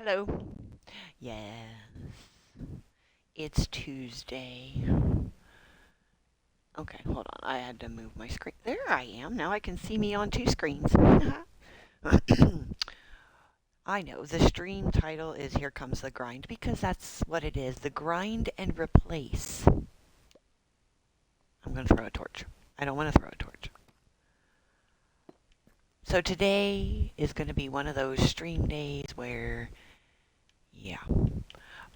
Hello. Yes, it's Tuesday. Okay, hold on. I had to move my screen. There I am. Now I can see me on two screens. I know the stream title is Here Comes the Grind because that's what it is. The grind and replace. I'm going to throw a torch. I don't want to throw a torch. So today is going to be one of those stream days where, yeah.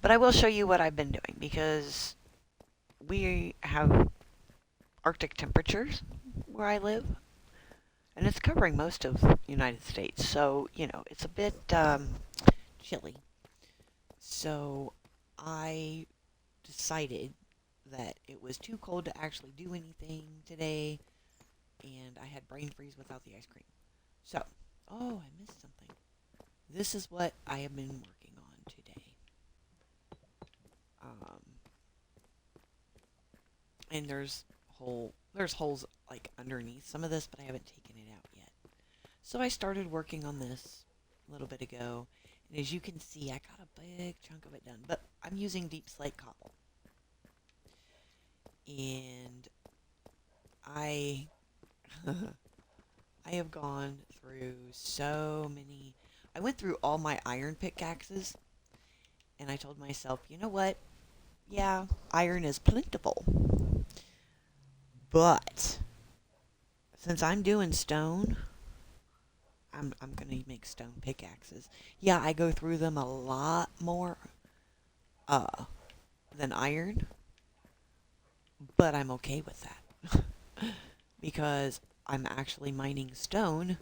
But I will show you what I've been doing because we have Arctic temperatures where I live, and it's covering most of the United States. So, it's a bit chilly. So I decided that it was too cold to actually do anything today, and I had brain freeze without the ice cream. So, oh, I missed something. This is what I have been working on today. Um, and there's holes like underneath some of this, but I haven't taken it out yet. So I started working on this a little bit ago, and as you can see, I got a big chunk of it done. But I'm using deep slate cobble, and I I have gone through so many. I went through all my iron pickaxes, and I told myself, you know what? Yeah, iron is plentiful, but since I'm doing stone, I'm gonna make stone pickaxes. Yeah, I go through them a lot more uh than iron, but I'm okay with that because I'm actually mining stone,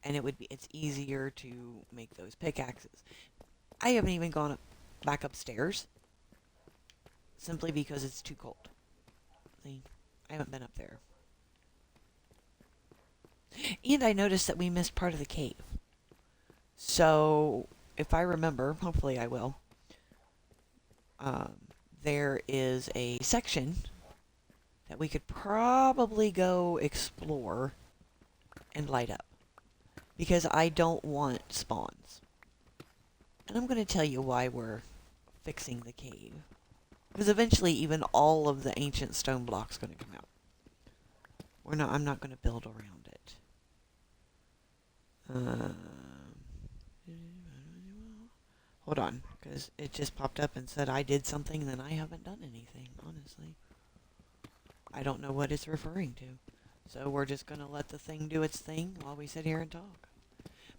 and it's easier to make those pickaxes. I haven't even gone back upstairs simply because it's too cold. See, I haven't been up there, and I noticed that we missed part of the cave. So if I remember, hopefully I will. Um, there is a section that we could probably go explore and light up because I don't want spawns. And I'm going to tell you why we're fixing the cave. Because eventually even all of the ancient stone blocks going to come out. I'm not going to build around it. Um, hold on, because it just popped up and said I did something and then I haven't done anything, honestly. I don't know what it's referring to. So we're just going to let the thing do its thing while we sit here and talk.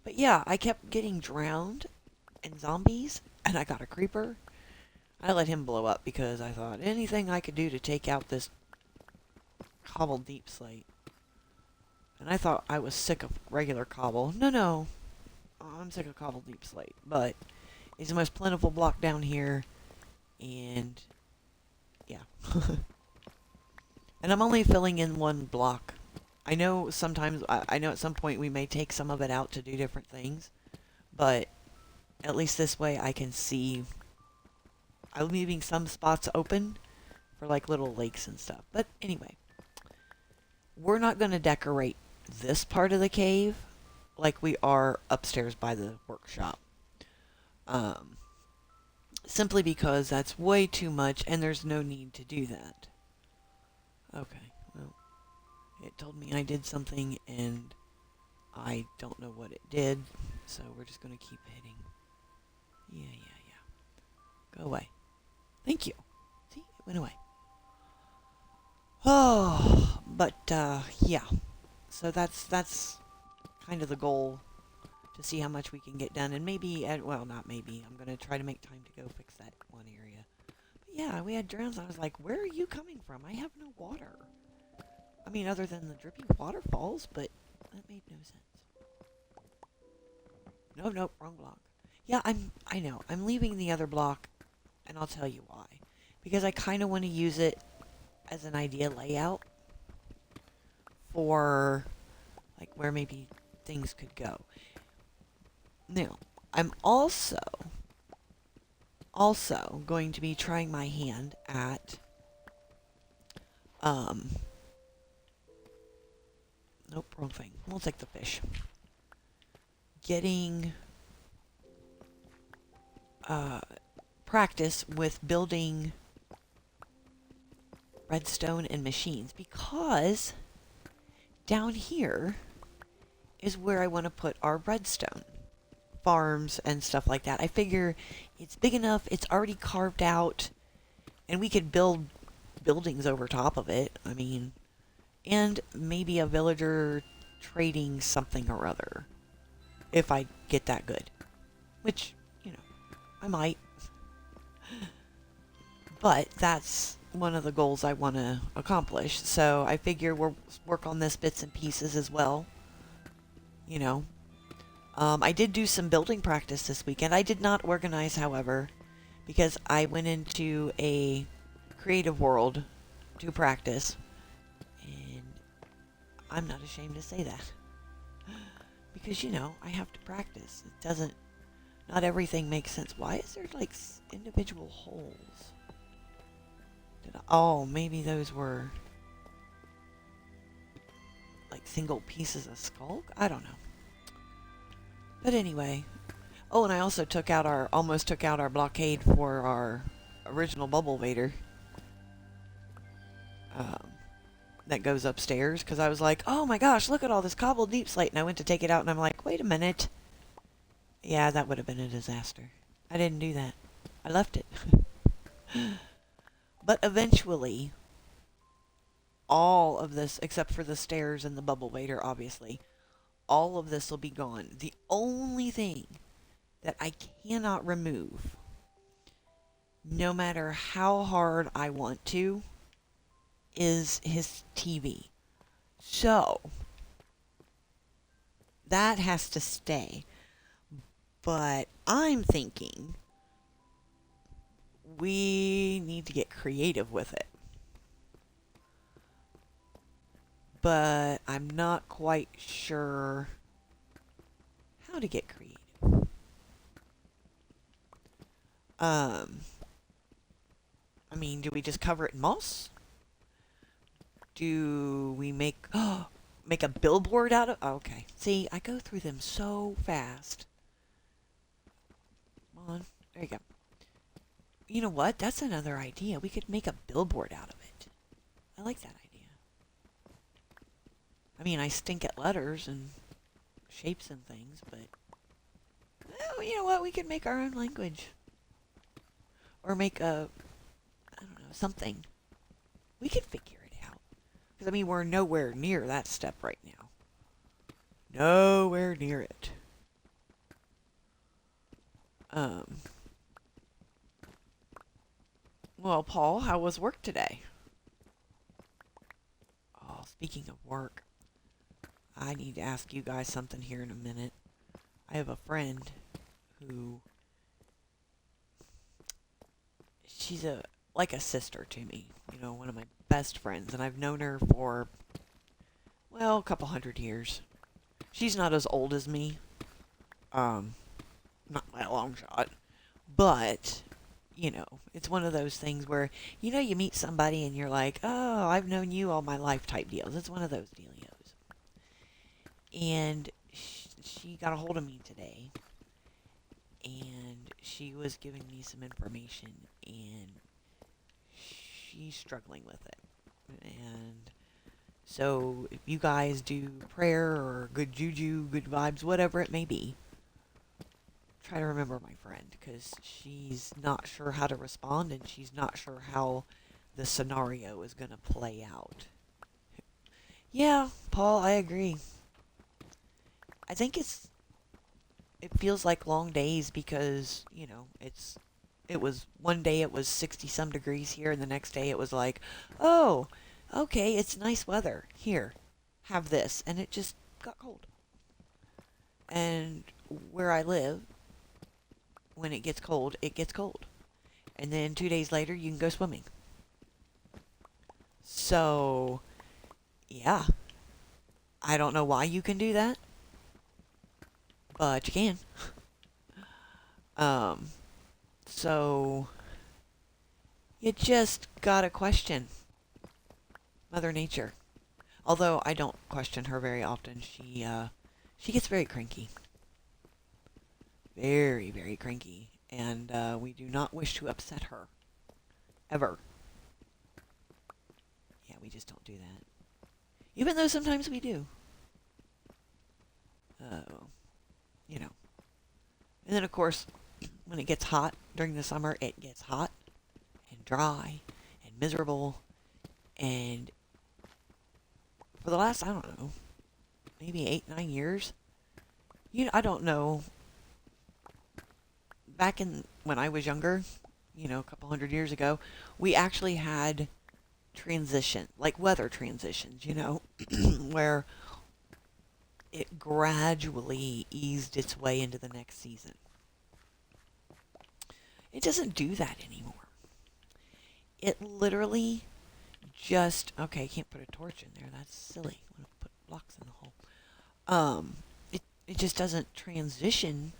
But yeah, I kept getting drowned in zombies, and I got a creeper. I let him blow up because I thought anything I could do to take out this cobbled deep slate. And I thought I was sick of regular cobble. No, no. I'm sick of cobbled deep slate. But it's the most plentiful block down here. And yeah. And I'm only filling in one block. I know sometimes, I know at some point we may take some of it out to do different things. But at least this way I can see. I'm leaving some spots open for like little lakes and stuff. But anyway, we're not going to decorate this part of the cave like we are upstairs by the workshop. Um, Simply because that's way too much and there's no need to do that. Okay, well, it told me I did something and I don't know what it did, so we're just going to keep hitting. Yeah, yeah, yeah. Go away. Thank you. See, it went away. Oh, but yeah. So that's kind of the goal to see how much we can get done, and maybe, well, not maybe. I'm gonna try to make time to go fix that one area. But yeah, we had drowns. I was like, where are you coming from? I have no water. I mean, other than the dripping waterfalls, but that made no sense. No, nope, wrong block. Yeah, I know. I'm leaving the other block, and I'll tell you why. Because I kind of want to use it as an idea layout for like where maybe things could go. Now, I'm also going to be trying my hand at um nope, wrong thing. We'll take the fish. Getting uh, practice with building redstone and machines, because down here is where I want to put our redstone farms and stuff like that. I figure it's big enough, it's already carved out, and we could build buildings over top of it. I mean, and maybe a villager trading something or other, if I get that good. Which, you know, I might. But that's one of the goals I want to accomplish. So I figure we'll work on this bits and pieces as well. You know. I did do some building practice this weekend. I did not organize, however, because I went into a creative world to practice. And I'm not ashamed to say that. Because, you know, I have to practice. It doesn't... Not everything makes sense. Why is there, like, individual holes? Oh, maybe those were... like, single pieces of skulk? I don't know. But anyway. Oh, and I also almost took out our blockade for our original Bubble Vader. That goes upstairs, because I was like, oh my gosh, look at all this cobbled deep slate, and I went to take it out, and I'm like, wait a minute. Yeah, that would have been a disaster. I didn't do that. I left it. But eventually, all of this, except for the stairs and the Bubble Vader, obviously, all of this will be gone. The only thing that I cannot remove, no matter how hard I want to, is his TV. So, that has to stay. But I'm thinking we need to get creative with it. But I'm not quite sure how to get creative. I mean, do we just cover it in moss? Do we make make a billboard out of... Okay. See, I go through them so fast. Come on. There you go. You know what? That's another idea. We could make a billboard out of it. I like that idea. I mean, I stink at letters and shapes and things, but... Well, you know what? We could make our own language. Or make a... I don't know, something. We could figure it out. Because, I mean, we're nowhere near that step right now. Nowhere near it. Well, Paul, how was work today? Oh, speaking of work, I need to ask you guys something here in a minute. I have a friend who... She's like a sister to me. You know, one of my best friends. And I've known her for, well, a couple 100 years. She's not as old as me. Not by a long shot. But, you know, it's one of those things where, you know, you meet somebody and you're like, oh, I've known you all my life type deals. It's one of those dealios. And she got a hold of me today. And she was giving me some information. And she's struggling with it. And so if you guys do prayer or good juju, good vibes, whatever it may be, try to remember my friend, because she's not sure how to respond and she's not sure how the scenario is going to play out. Yeah, Paul, I agree. I think it feels like long days because, you know, it was one day it was 60 some degrees here and the next day it was like, oh, okay, it's nice weather. Here, have this. And it just got cold. And where I live, when it gets cold, it gets cold. And then 2 days later, you can go swimming. So, yeah. I don't know why you can do that, but you can. So, you just gotta question Mother Nature. Although I don't question her very often. She gets very cranky. Very, very cranky. and we do not wish to upset her. Ever. Yeah, we just don't do that. Even though sometimes we do. Uh, you know. And then, of course, when it gets hot during the summer, it gets hot and dry and miserable. And for the last, I don't know, maybe 8, 9 years, I don't know. Back in when I was younger, a couple 100 years ago, we actually had like weather transitions, where it gradually eased its way into the next season. It doesn't do that anymore. It literally okay, I can't put a torch in there. That's silly. I'm going to put blocks in the hole. It just doesn't transition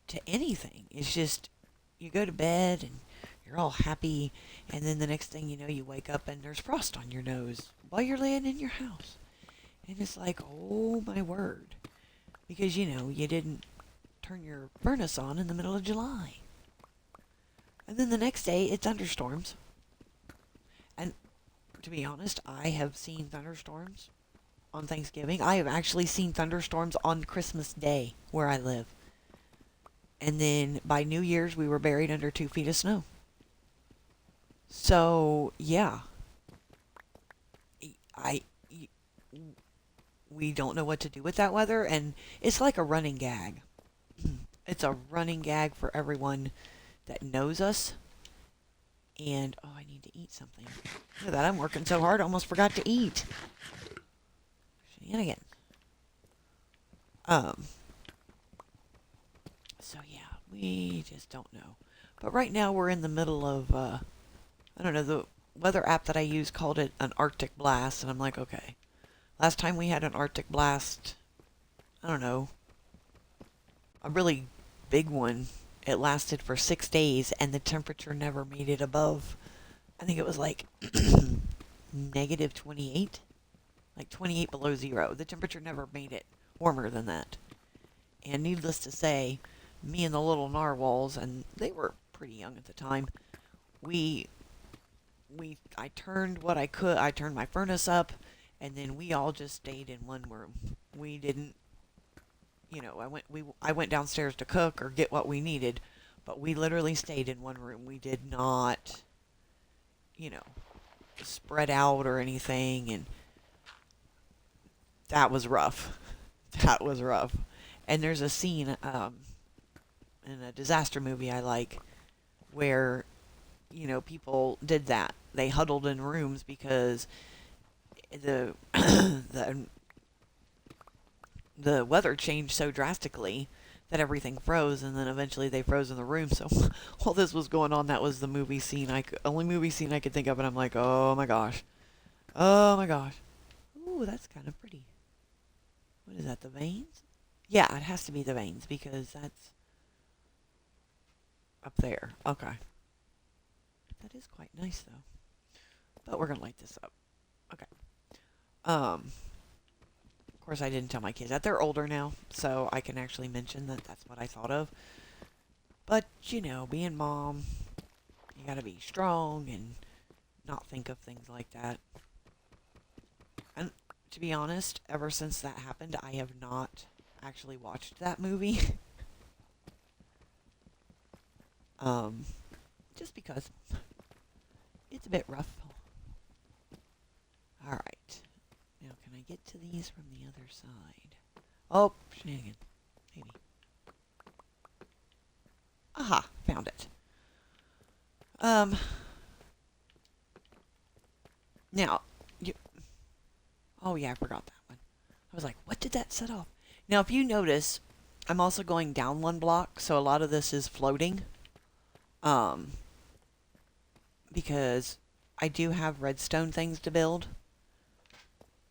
to anything. It's just you go to bed and you're all happy, and then the next thing you know, you wake up and there's frost on your nose while you're laying in your house. And it's like, oh my word. Because, you didn't turn your furnace on in the middle of July. And then the next day, it thunderstorms. And to be honest, I have seen thunderstorms on Thanksgiving. I have actually seen thunderstorms on Christmas Day where I live. And then by New Year's, we were buried under 2 feet of snow. So, yeah. We don't know what to do with that weather, and it's like a running gag. It's a running gag for everyone that knows us. And, I need to eat something. Look at that, I'm working so hard, I almost forgot to eat. Shenanigans. So, yeah, we just don't know. But right now, we're in the middle of, I don't know, the weather app that I use called it an Arctic blast, and I'm like, okay. Last time we had an Arctic blast, I don't know, a really big one. It lasted for 6 days, and the temperature never made it above, I think it was like negative 28, like 28 below zero. The temperature never made it warmer than that. And needless to say, me and the little narwhals, and they were pretty young at the time, I turned what I could. I turned my furnace up, and then we all just stayed in one room. We didn't, I went downstairs to cook or get what we needed, but we literally stayed in one room. We did not, spread out or anything, and that was rough. That was rough. And there's a scene in a disaster movie I like where, people did that. They huddled in rooms because the the weather changed so drastically that everything froze, and then eventually they froze in the room. So while this was going on, that was the movie scene. Only movie scene I could think of, and I'm like, oh my gosh, oh my gosh. Ooh, that's kind of pretty. What is that? The veins? Yeah, it has to be the veins because that's up there. Okay, that is quite nice though. But we're gonna light this up. Okay. Of course, I didn't tell my kids that. They're older now, so I can actually mention that that's what I thought of. But, being mom, you gotta be strong and not think of things like that. And to be honest, ever since that happened, I have not actually watched that movie. Just because it's a bit rough. Alright. Now, can I get to these from the other side? Oh, shenanigan. Maybe. Aha, found it. Now, oh yeah, I forgot that one. I was like, what did that set off? Now, if you notice, I'm also going down one block, so a lot of this is floating. Because I do have redstone things to build.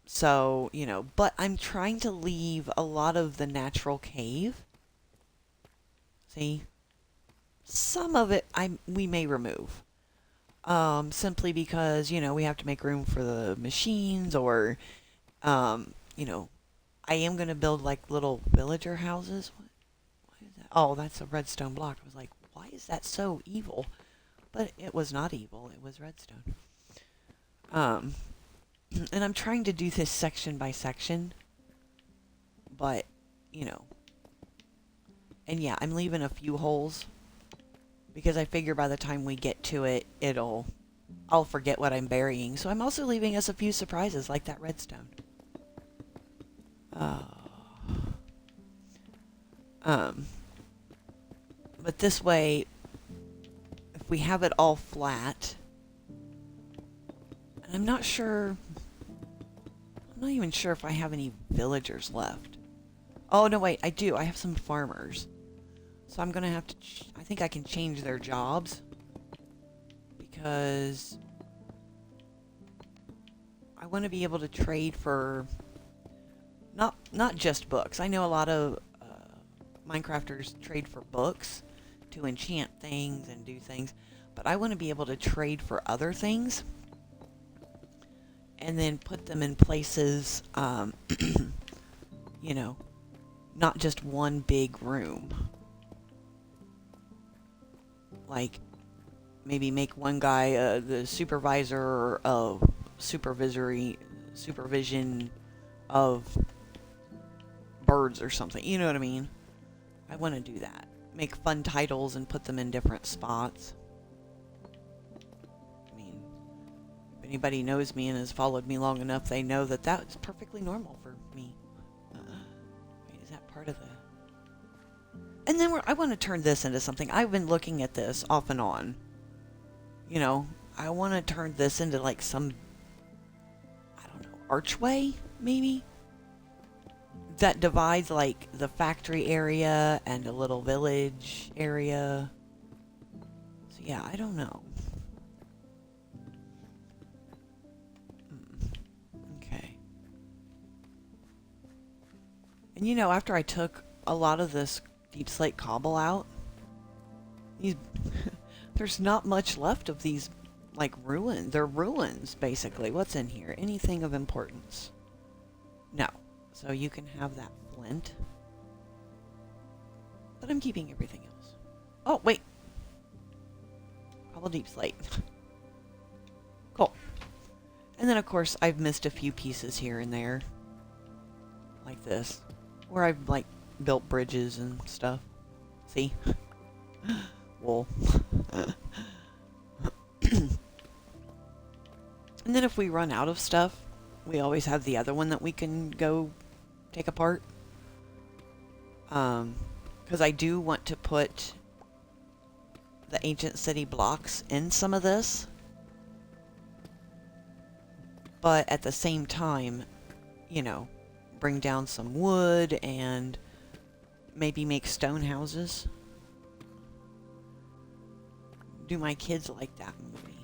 So, but I'm trying to leave a lot of the natural cave. See? Some of it we may remove. Simply because, we have to make room for the machines or, I am going to build like little villager houses. What is that? Oh, that's a redstone block. I was like, why is that so evil? But it was not evil. It was redstone. Um, and I'm trying to do this section by section, but, you know. And yeah, I'm leaving a few holes because I figure by the time we get to it, I'll forget what I'm burying. So I'm also leaving us a few surprises like that redstone. But this way, if we have it all flat, and I'm not even sure if I have any villagers left. Oh, no, wait, I do. I have some farmers. So I'm going to have to, I think I can change their jobs. Because I want to be able to trade for, not just books. I know a lot of Minecrafters trade for books to enchant things and do things. But I want to be able to trade for other things. And then put them in places, you know, not just one big room. Like, maybe make one guy the supervisor of supervision of birds or something. You know what I mean? I want to do that. Make fun titles and put them in different spots. I mean, if anybody knows me and has followed me long enough, they know that that's perfectly normal for me. Wait, is that part of the... And then I want to turn this into something. I've been looking at this off and on. You know, I want to turn this into like some, I don't know, archway, maybe? That divides like the factory area and a little village area. So yeah, I don't know. Okay. And you know, after I took a lot of this deep slate cobble out, there's not much left of these, like, ruins. They're ruins, basically. What's in here? Anything of importance? No. So you can have that flint. But I'm keeping everything else. Oh, wait. Cobble deep slate. Cool. And then, of course, I've missed a few pieces here and there. Like this. Where I've, like, built bridges and stuff. See? Wool. And then if we run out of stuff, we always have the other one that we can go take apart. Because I do want to put the ancient city blocks in some of this. But at the same time, you know, bring down some wood and maybe make stone houses. Do my kids like that movie?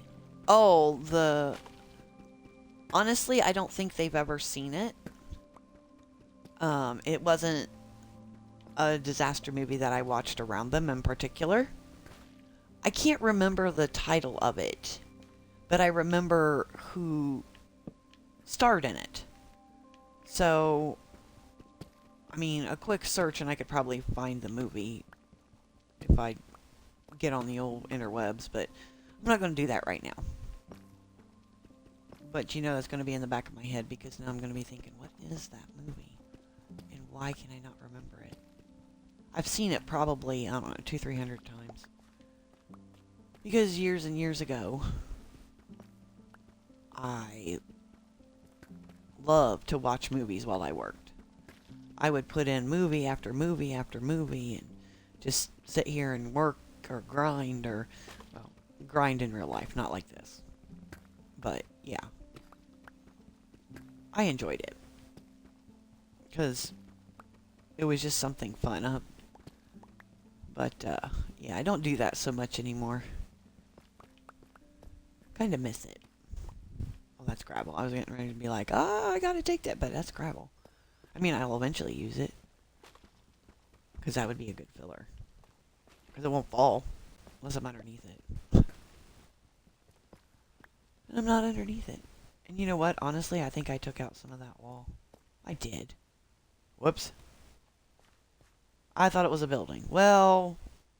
Oh, honestly, I don't think they've ever seen it. It wasn't a disaster movie that I watched around them in particular. I can't remember the title of it, but I remember who starred in it. So, I mean, a quick search and I could probably find the movie if I get on the old interwebs, but I'm not going to do that right now. But you know that's going to be in the back of my head because now I'm going to be thinking, what is that movie? And why can I not remember it? I've seen it probably, I don't know, 200-300 times. Because years and years ago, I loved to watch movies while I worked. I would put in movie after movie after movie and just sit here and work or grind or, well, grind in real life, not like this. But, yeah. I enjoyed it. Because it was just something fun. But, yeah, I don't do that so much anymore. Kind of miss it. Oh, that's gravel. I was getting ready to be like, I gotta take that, but that's gravel. I mean, I'll eventually use it. Because that would be a good filler. Because it won't fall. Unless I'm underneath it. And I'm not underneath it. And you know what? Honestly, I think I took out some of that wall. I did. Whoops. I thought it was a building. Well,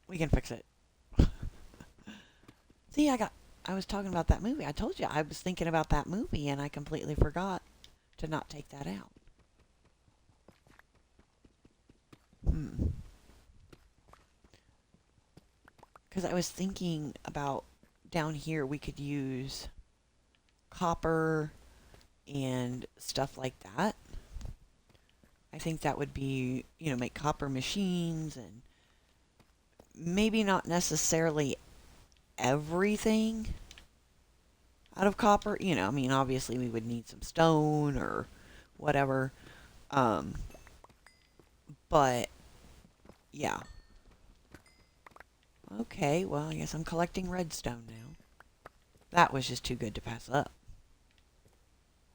we can fix it. See, I was talking about that movie. I told you I was thinking about that movie and I completely forgot to not take that out. Hmm. Because I was thinking about down here we could use copper and stuff like that. I think that would be, make copper machines and maybe not necessarily everything out of copper. I mean, obviously we would need some stone or whatever. Um, but yeah. Okay, well, I guess I'm collecting redstone now. That was just too good to pass up.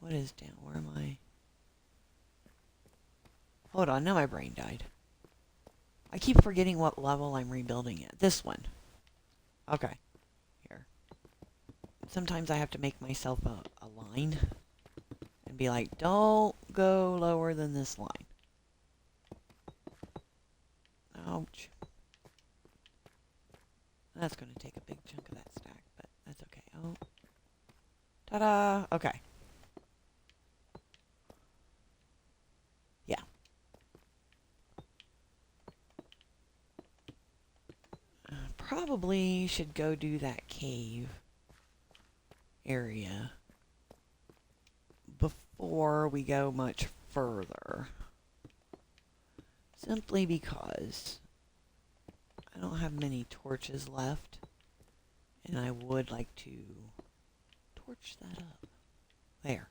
What is down? Where am I? Hold on, now my brain died. I keep forgetting what level I'm rebuilding at. This one. Okay. Here. Sometimes I have to make myself a line and be like, don't go lower than this line. Ouch. That's going to take a big chunk of that stack, but that's okay. Oh. Ta-da! Okay. Yeah. Probably should go do that cave area before we go much further. Simply because I don't have many torches left, and I would like to torch that up. There.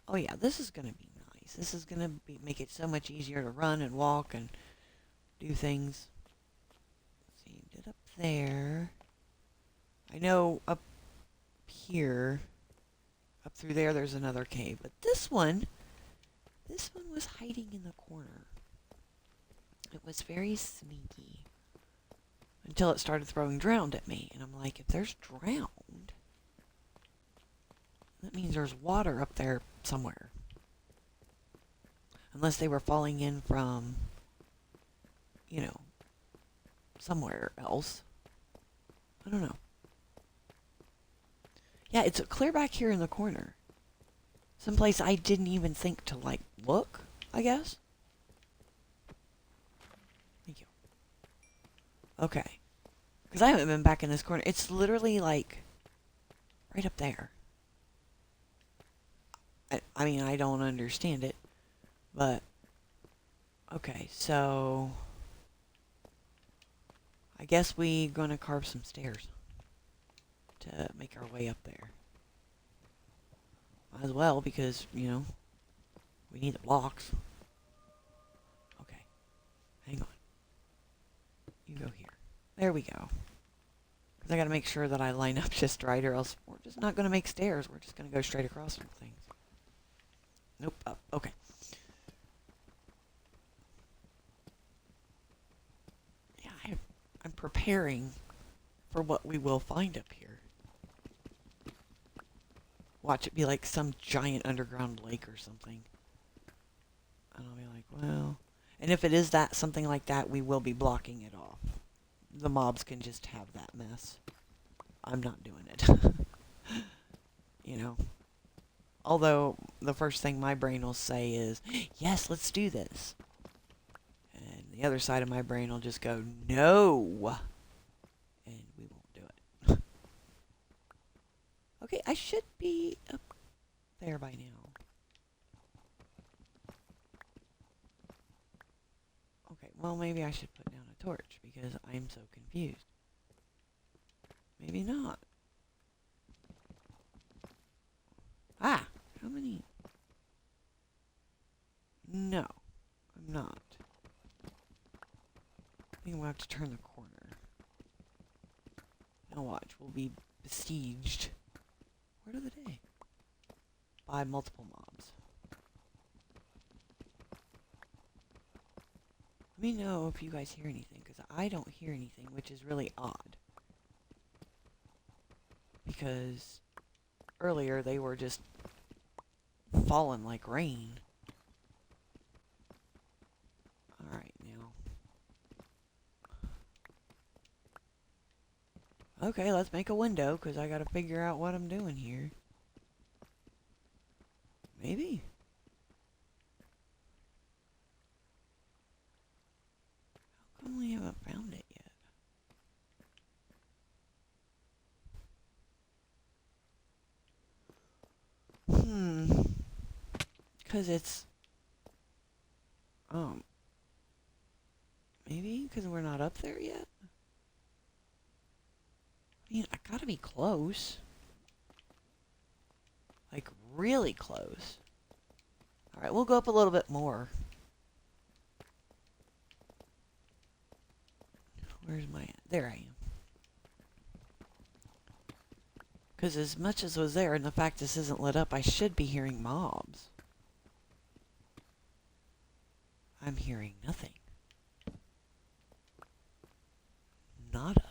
Oh yeah, this is going to be nice. This is going to make it so much easier to run and walk and do things. Let's see, did up there. I know up here, up through there, there's another cave, but this one was hiding in the corner. It was very sneaky until it started throwing drowned at me, and I'm like, if there's drowned, that means there's water up there somewhere. Unless they were falling in from, somewhere else. I don't know. Yeah, it's clear back here in the corner. Someplace I didn't even think to, look, I guess. Thank you. Okay. Because I haven't been back in this corner. It's literally, right up there. I mean, I don't understand it. But, okay, so I guess we're going to carve some stairs to make our way up there. Might as well, because, we need the blocks. Okay, hang on. You go here. There we go. Because I got to make sure that I line up just right, or else we're just not going to make stairs. We're just going to go straight across from things. Nope, up. Okay. Yeah, I'm preparing for what we will find up here. Watch it be like some giant underground lake or something. And I'll be like, well... And if it is something like that, we will be blocking it off. The mobs can just have that mess. I'm not doing it. Although, the first thing my brain will say is, yes, let's do this. And the other side of my brain will just go, no! And we won't do it. Okay, I should be up there by now. Okay, well, maybe I should put down a torch, because I'm so confused. Maybe not. Ah! How many? No, I'm not. I think we'll have to turn the corner. Now watch, we'll be besieged. Word of the day. By multiple mobs. Let me know if you guys hear anything, because I don't hear anything, which is really odd. Because earlier they were just falling like rain. Alright, now. Okay, let's make a window, because I gotta figure out what I'm doing here. Maybe? How come we haven't found it yet? Because it's... Maybe? Because we're not up there yet? I mean, I gotta be close. Like, really close. Alright, we'll go up a little bit more. Where's my... There I am. Because as much as was there, and the fact this isn't lit up, I should be hearing mobs. I'm hearing nothing. Nada.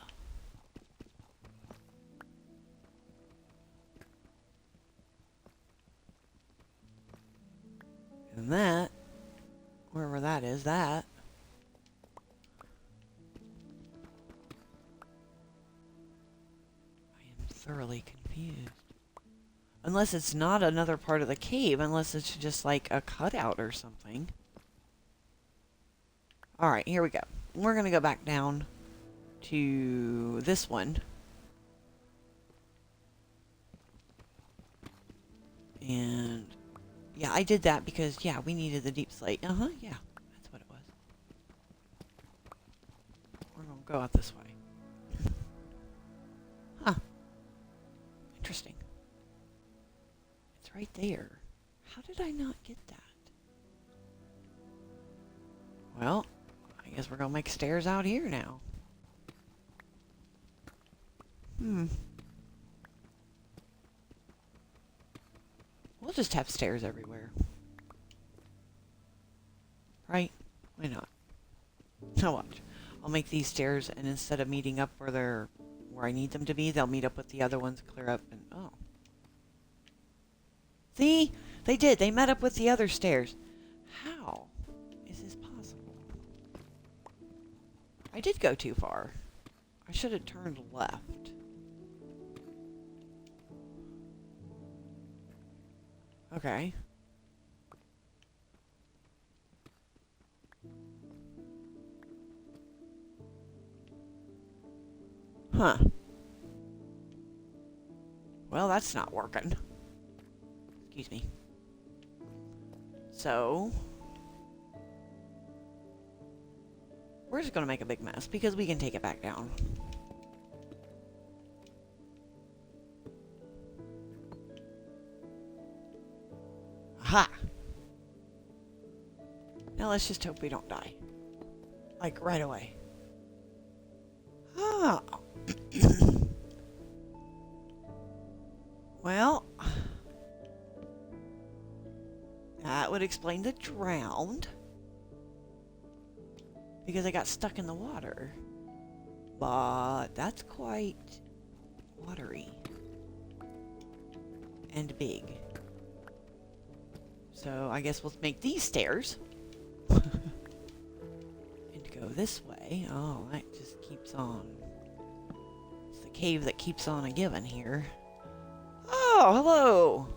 And that, wherever that is, that. I am thoroughly confused. Unless it's not another part of the cave, unless it's just like a cutout or something. Alright, here we go. We're gonna go back down to this one. And yeah, I did that because, yeah, we needed the deep slate. Yeah, that's what it was. We're gonna go out this way. Huh. Interesting. It's right there. How did I not get that? Well, I guess we're gonna make stairs out here now. We'll just have stairs everywhere. Right? Why not? Now watch. I'll make these stairs, and instead of meeting up where I need them to be, they'll meet up with the other ones, clear up, and oh. See? They did. They met up with the other stairs. How is this possible? I did go too far. I should have turned left. Okay. Huh. Well, that's not working. Excuse me. So... we're just gonna make a big mess, because we can take it back down. Aha! Now let's just hope we don't die. Like, right away. Ah. Well, that would explain the drowned. Because I got stuck in the water. But that's quite watery. And big. So I guess we'll make these stairs. And go this way. Oh, that just keeps on. It's the cave that keeps on a-giving here. Oh, hello!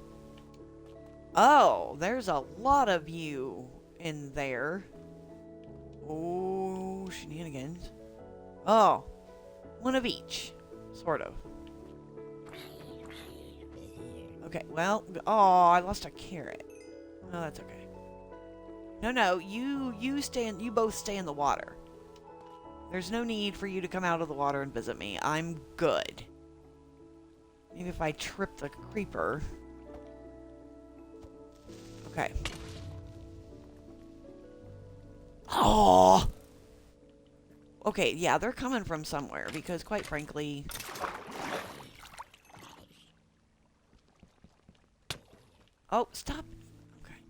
Oh, there's a lot of you in there. Oh, shenanigans. Oh, one of each. Sort of. Okay, well, oh, I lost a carrot. Well, that's okay. No, you both stay in the water. There's no need for you to come out of the water and visit me. I'm good. Maybe if I trip the creeper. Okay. Oh! Okay, yeah, they're coming from somewhere, because quite frankly... Oh, stop! Okay.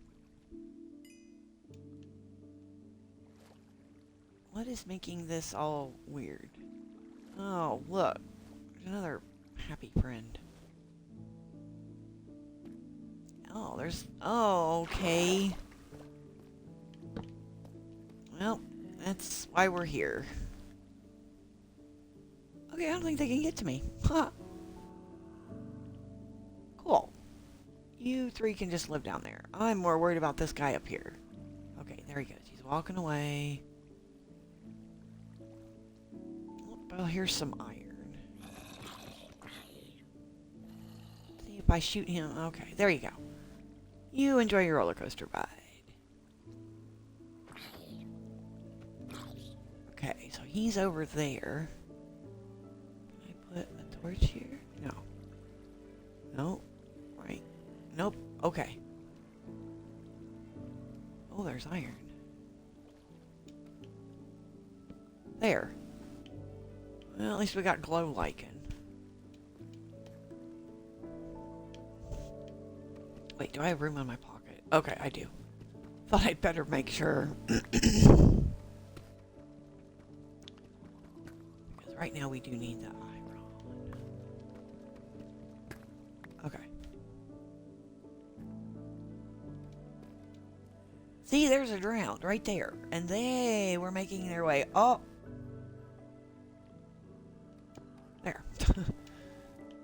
What is making this all weird? Oh, look. There's another happy friend. Oh, there's... Oh, okay. Well, that's why we're here. Okay, I don't think they can get to me. Huh. Cool. You three can just live down there. I'm more worried about this guy up here. Okay, there he goes. He's walking away. Well, here's some iron. See if I shoot him. Okay, there you go. You enjoy your roller coaster ride. Okay, so he's over there. Can I put a torch here? No. No. Right. Nope. Okay. Oh, there's iron. There. Well, at least we got glow lichen. Wait, do I have room in my pocket? Okay, I do. Thought I'd better make sure. Because right now we do need the iron. Okay. See, there's a drowned right there. And they were making their way up. There.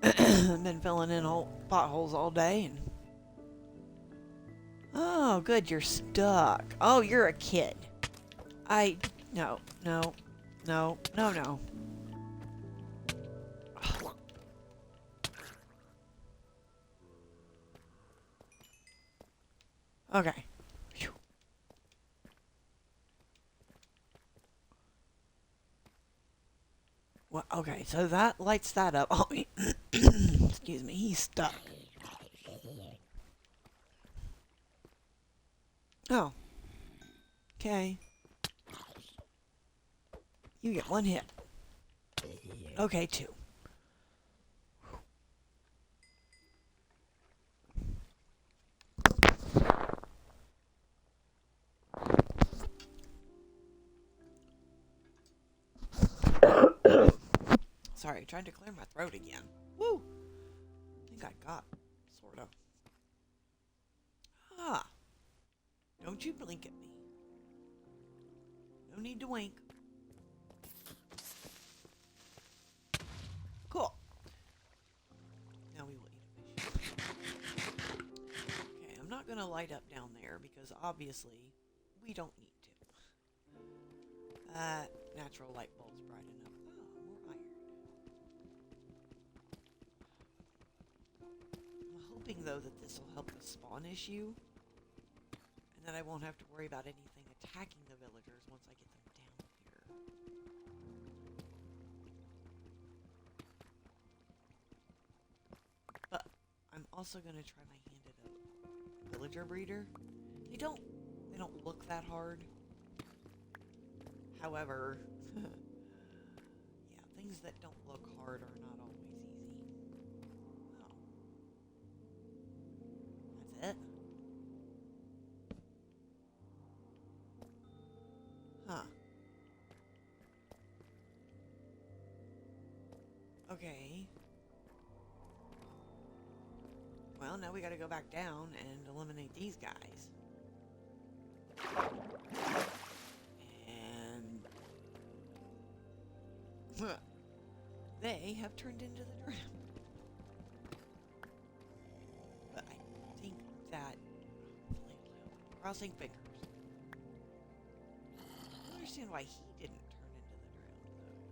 Been filling in potholes all day. And oh, good, you're stuck. Oh, you're a kid. No. Okay. Phew. Well, okay, so that lights that up. Oh, excuse me, he's stuck. Oh. Okay. You get one hit. Okay, two. Sorry, trying to clear my throat again. Woo! I think I got, sort of. Ah! Don't you blink at me. No need to wink. Cool. Now we will eat a fish. Okay, I'm not gonna light up down there because obviously we don't need to. Natural light bulb's bright enough. Oh, more iron. I'm hoping though that this will help the spawn issue. And that I won't have to worry about anything attacking the villagers once I get them down here. But I'm also going to try my hand at a villager breeder. They don't look that hard. However, yeah, things that don't look hard are not always easy. Oh. That's it? Huh. Okay. Well, now we gotta go back down and eliminate these guys. And they have turned into the drowned. But I think that crossing fingers. I don't understand why he didn't turn into the drowned though.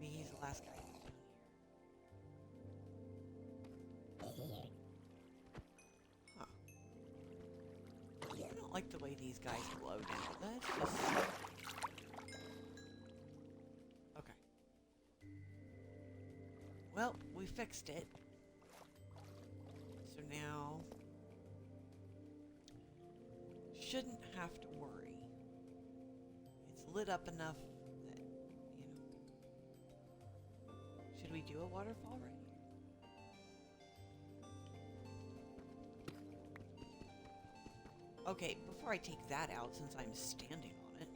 Maybe he's the last guy who's down here. Huh. I don't like the way these guys glow now. That's just... Okay. Well, we fixed it. So now... shouldn't have to worry. It's lit up enough that, you know... Should we do a waterfall right here? Okay, before I take that out, since I'm standing on it.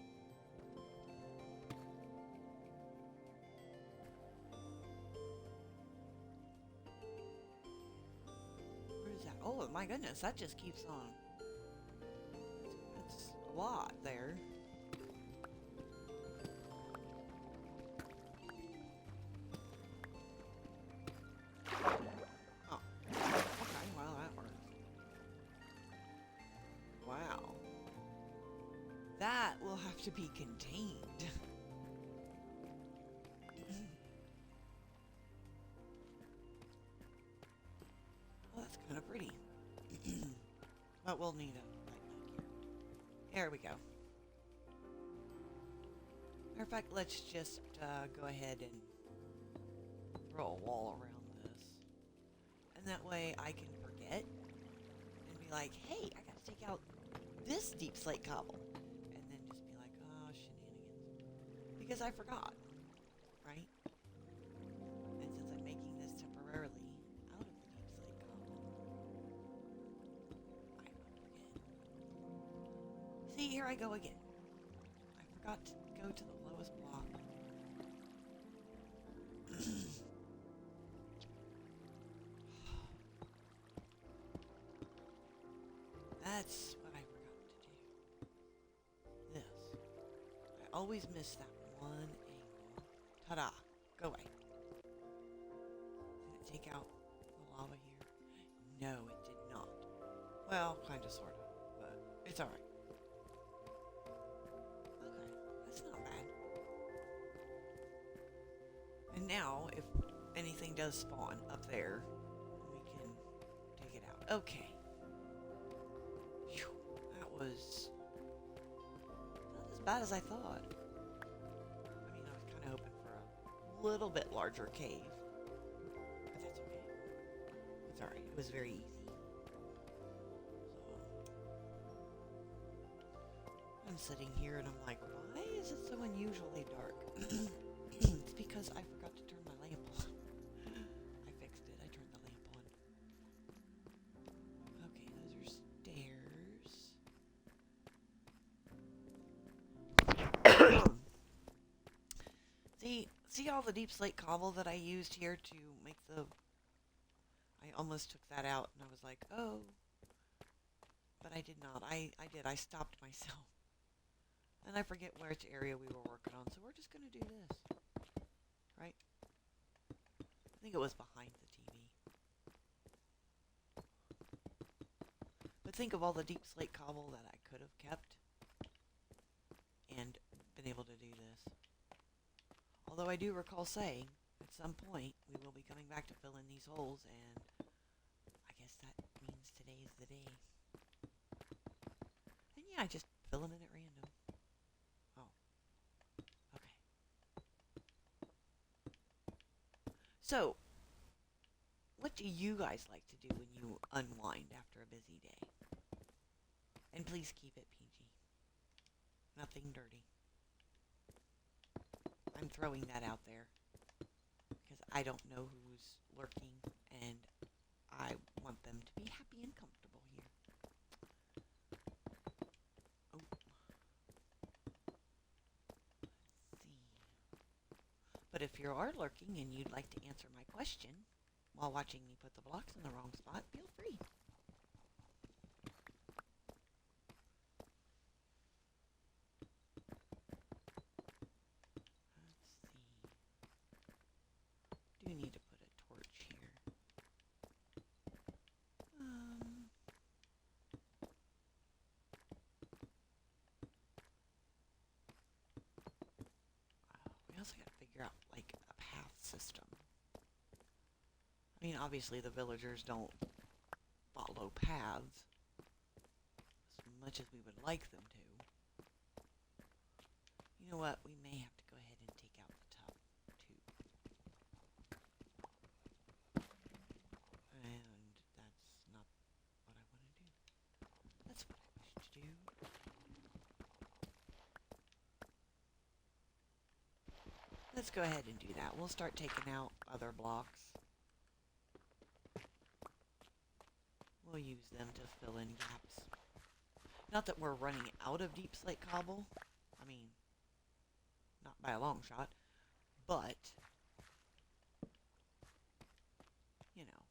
Where is that? Oh my goodness, that just keeps on. That's a lot there. all have to be contained. Well, that's kind of pretty. But we'll need a light back here. There we go. Matter of fact, let's just go ahead and throw a wall around this. And that way I can forget and be like, hey, I gotta take out this deep slate cobble. And then just be like, oh, shenanigans. Because I forgot, right? And since I'm making this temporarily out of the deep slate cobble, I will forget. See, here I go again. I forgot to go to the lowest block. That's what I forgot to do. This. I always miss that one angle. Ta-da! Go away. Did it take out the lava here? No, it did not. Well, kinda, sorta. But it's alright. Okay, that's not bad. And now, if anything does spawn up there, we can take it out. Okay. Whew, that was not as bad as I thought. I mean, I was kind of hoping for a little bit larger cave. But that's okay. It's alright. It was very easy. So, I'm sitting here and I'm like, why is it so unusually dark? It's because I forgot to turn my lamp on. I fixed it. I turned the lamp on. Okay, those are stairs. See all the deep slate cobble that I used here to make the... I almost took that out and I was like, oh. But I did not. I did. I stopped myself. And I forget which area we were working on, so we're just going to do this. Right? I think it was behind the TV. But think of all the deep slate cobble that I could have kept and been able to do this. Although I do recall saying, at some point, we will be coming back to fill in these holes, and I guess that means today is the day. And yeah, I just fill them in at random. Oh. Okay. So, what do you guys like to do when you unwind after a busy day? And please keep it PG. Nothing dirty. I'm throwing that out there because I don't know who's lurking and I want them to be happy and comfortable here. Oh. Let's see. But if you are lurking and you'd like to answer my question while watching me put the blocks in the wrong spot, feel free. Do need to put a torch here. We also got to figure out, like, a path system. I mean, obviously the villagers don't follow paths as much as we would like them to. You know what? We may have to go ahead and take out the top too. And that's not what I want to do. That's what I wish to do. Let's go ahead and do that. We'll start taking out other blocks. We'll use them to fill in gaps. Not that we're running out of deep slate cobble. I mean, not by a long shot. But, you know.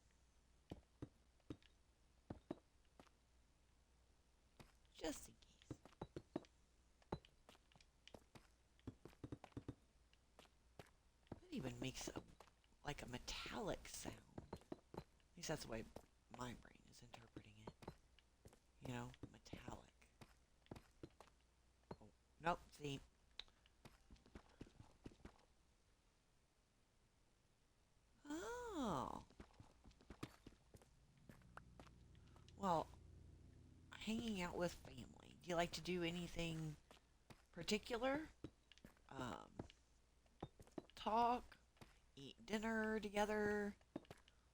Just in case. It even makes like a metallic sound. At least that's the way my brain is interpreting it. You know, metallic. Oh, nope. See, oh, well, hanging out with family. Do you like to do anything particular? Um, talk, eat dinner together.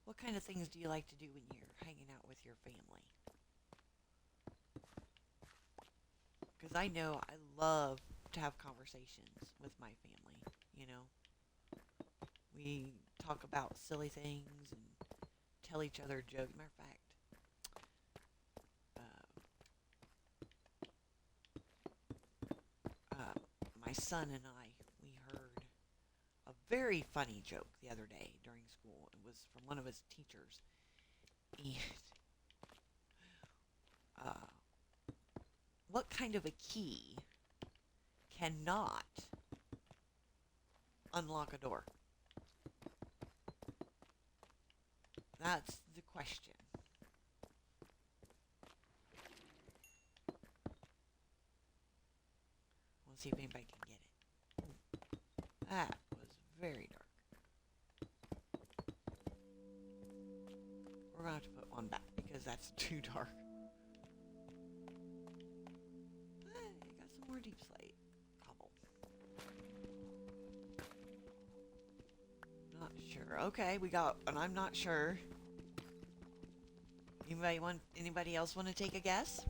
What kind of things do you like to do when you're hanging out with your family? Because I know I love to have conversations with my family. You know, we talk about silly things and tell each other jokes. Matter of fact, uh, my son and I, we heard a very funny joke the other day during school. It was from one of his teachers. And uh, what kind of a key cannot unlock a door? That's the question. We'll see if anybody can get it. That was very dark. We're going to have to put one back because that's too dark. Hey, got some more deep slate cobble. Not sure. Okay, we got, and I'm not sure. Anybody else want to take a guess?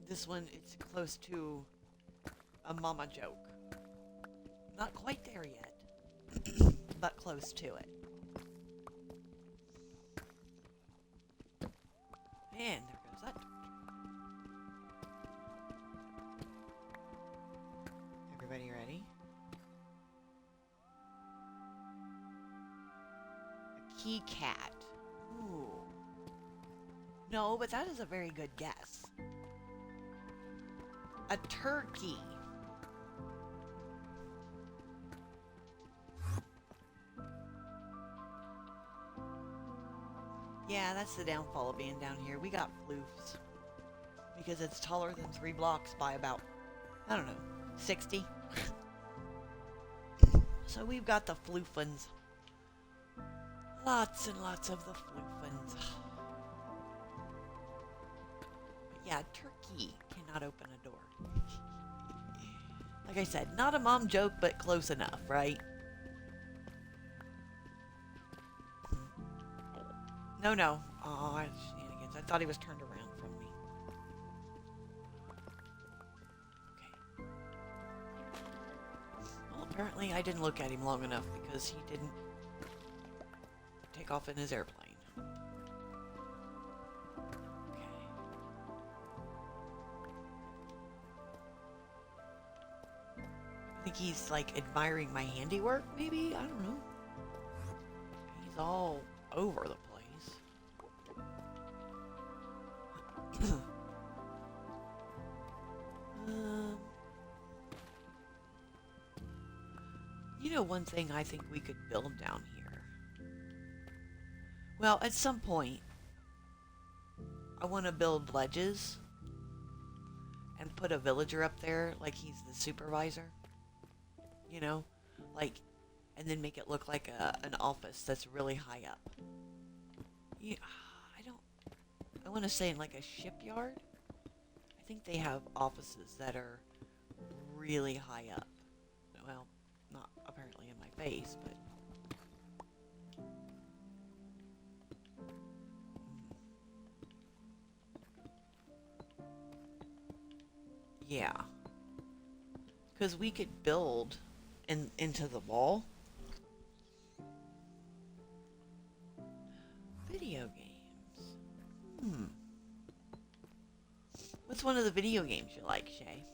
This one, it's close to a mama joke. Not quite there yet, but close to it. And there goes that. Everybody ready? A key cat. Ooh. No, but that is a very good guess. A turkey. Yeah, that's the downfall of being down here. We got floofs. Because it's taller than 3 blocks by about, I don't know, 60. So we've got the floofins. Lots and lots of the floofins. But yeah, turkey cannot open a door. Like I said, not a mom joke, but close enough, right? No. Oh, shenanigans. I thought he was turned around from me. Okay. Well, apparently I didn't look at him long enough because he didn't take off in his airplane. Okay. I think he's like admiring my handiwork, maybe? I don't know. He's all over the place. You know, one thing I think we could build down here. Well, at some point, I want to build ledges and put a villager up there like he's the supervisor. You know, like, and then make it look like an office that's really high up. Yeah, I want to say in like a shipyard. I think they have offices that are really high up. Well, not apparently in my face, but... Yeah. Because we could build into the wall. Video games. What's one of the video games you like, Shay?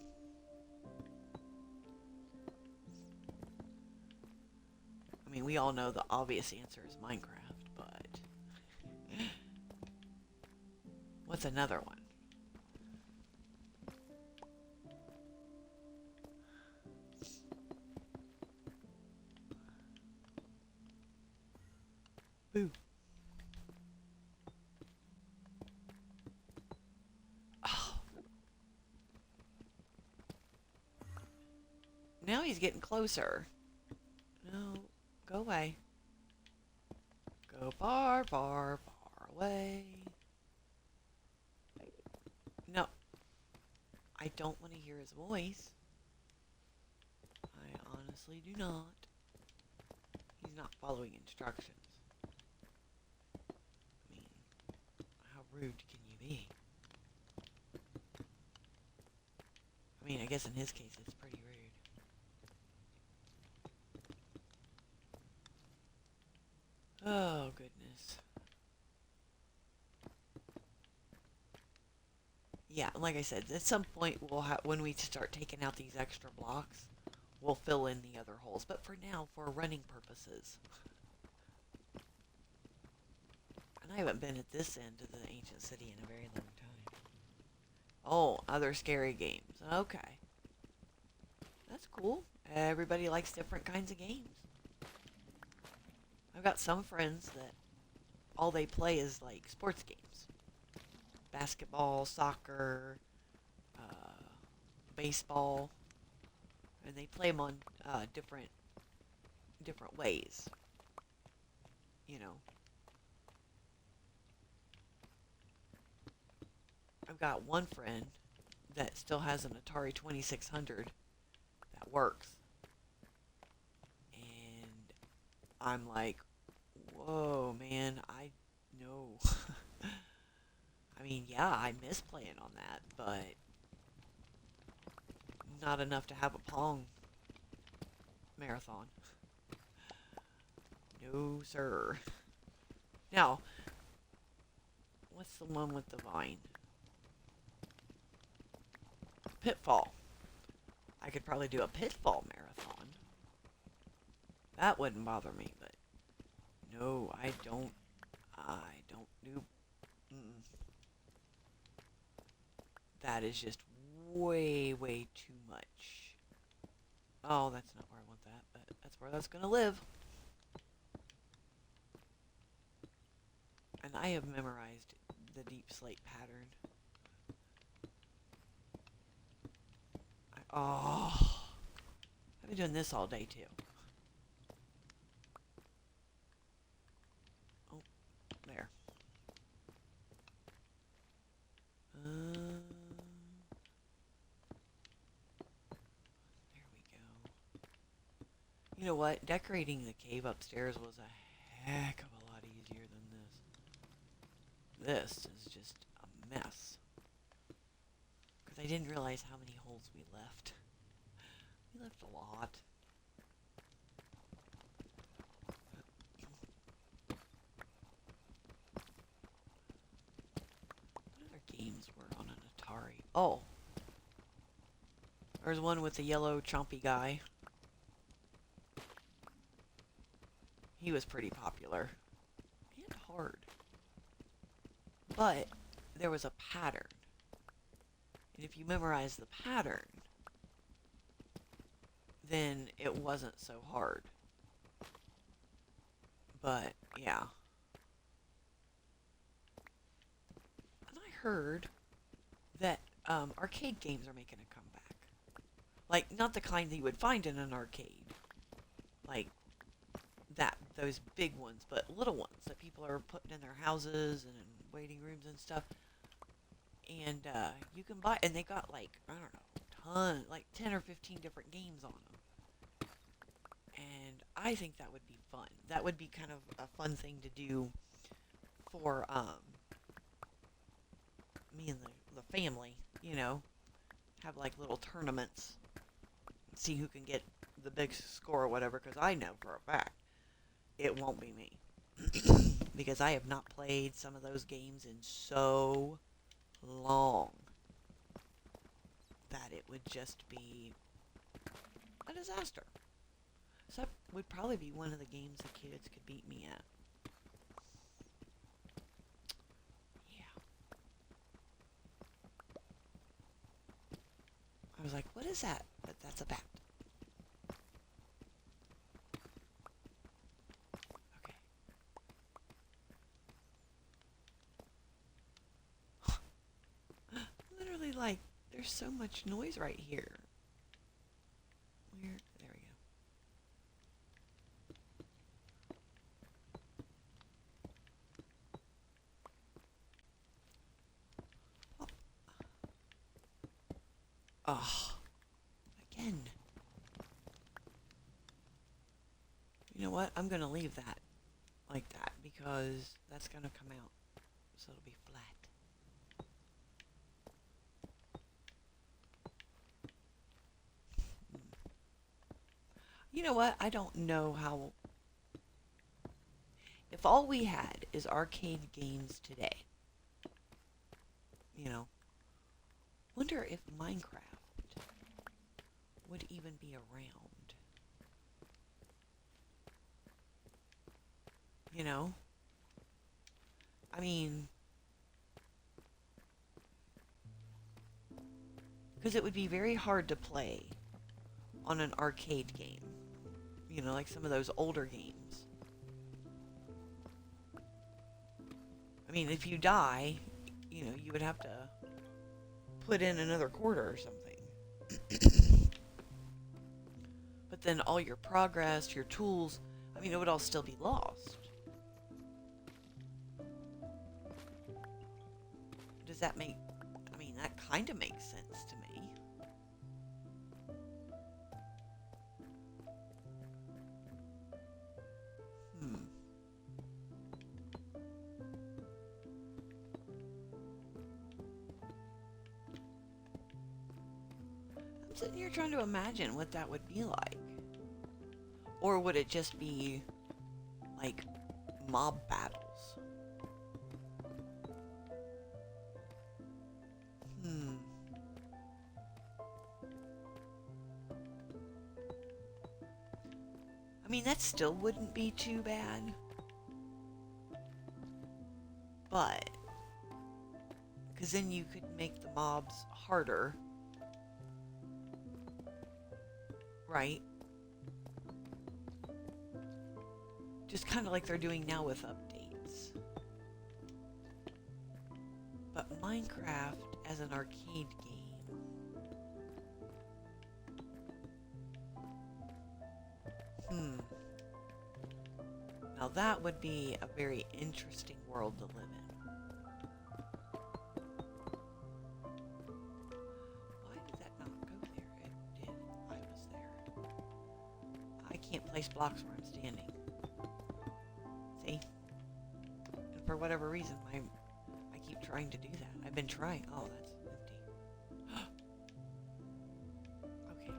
I mean, we all know the obvious answer is Minecraft, but... What's another one? Boo. Now he's getting closer. No, go away. Go far, far, far away. No, I don't want to hear his voice. I honestly do not. He's not following instructions. I mean, how rude can you be? I mean, I guess in his case it's pretty rude. Oh, goodness. Yeah, like I said, at some point when we start taking out these extra blocks, we'll fill in the other holes. But for now, for running purposes. And I haven't been at this end of the ancient city in a very long time. Oh, other scary games. Okay. That's cool. Everybody likes different kinds of games. I've got some friends that all they play is like sports games. Basketball, soccer, uh, baseball, and they play them on different ways. You know, I've got one friend that still has an Atari 2600 that works, and I'm like, whoa, man, I know. I mean, yeah, I miss playing on that, but not enough to have a Pong marathon. No, sir. Now, what's the one with the vine? Pitfall. I could probably do a Pitfall marathon. That wouldn't bother me, but no, I don't. I don't do. Mm, that is just way, way too much. Oh, that's not where I want that, but that's where that's gonna live. And I have memorized the deep slate pattern. I've been doing this all day too. Oh, there. There we go. You know what? Decorating the cave upstairs was a heck of a lot easier than this. This is just a mess. Because I didn't realize how many holes we left. We left a lot. What other games were on an Atari? Oh, there's one with the yellow chompy guy. He was pretty popular. And hard. But there was a pattern. And if you memorize the pattern, then it wasn't so hard. But, yeah. And I heard that arcade games are making a comeback. Like, not the kind that you would find in an arcade. Like, those big ones, but little ones that people are putting in their houses and in waiting rooms and stuff. And you can buy, and they got like, I don't know, like 10 or 15 different games on them. And I think that would be fun. That would be kind of a fun thing to do for me and the family, you know, have like little tournaments, see who can get the big score or whatever, because I know for a fact it won't be me. Because I have not played some of those games in so long that it would just be a disaster. So that would probably be one of the games the kids could beat me at. Yeah. I was like, what is that? But that's a bat. Okay. Literally, like, there's so much noise right here. Where? There we go. Oh, again. You know what? I'm gonna leave that like that because that's gonna come out, so it'll be flat. You know what? I don't know how. If all we had is arcade games today, you know, wonder if Minecraft would even be around. You know? I mean, because it would be very hard to play on an arcade game. You know, like some of those older games. I mean, if you die, you know, you would have to put in another quarter or something. But then all your progress, your tools, I mean, it would all still be lost. Does that make... I mean, that kind of makes sense to me. I'm sitting here trying to imagine what that would be like. Or would it just be, like, mob battles? I mean, that still wouldn't be too bad. But, because then you could make the mobs harder. Right? Just kind of like they're doing now with updates. But Minecraft as an arcade game. Now that would be a very interesting world to live in. Why did that not go there? It did. I was there. I can't place blocks where I'm standing. See? And for whatever reason, I keep trying to do that. I've been trying. Oh, that's empty. Okay.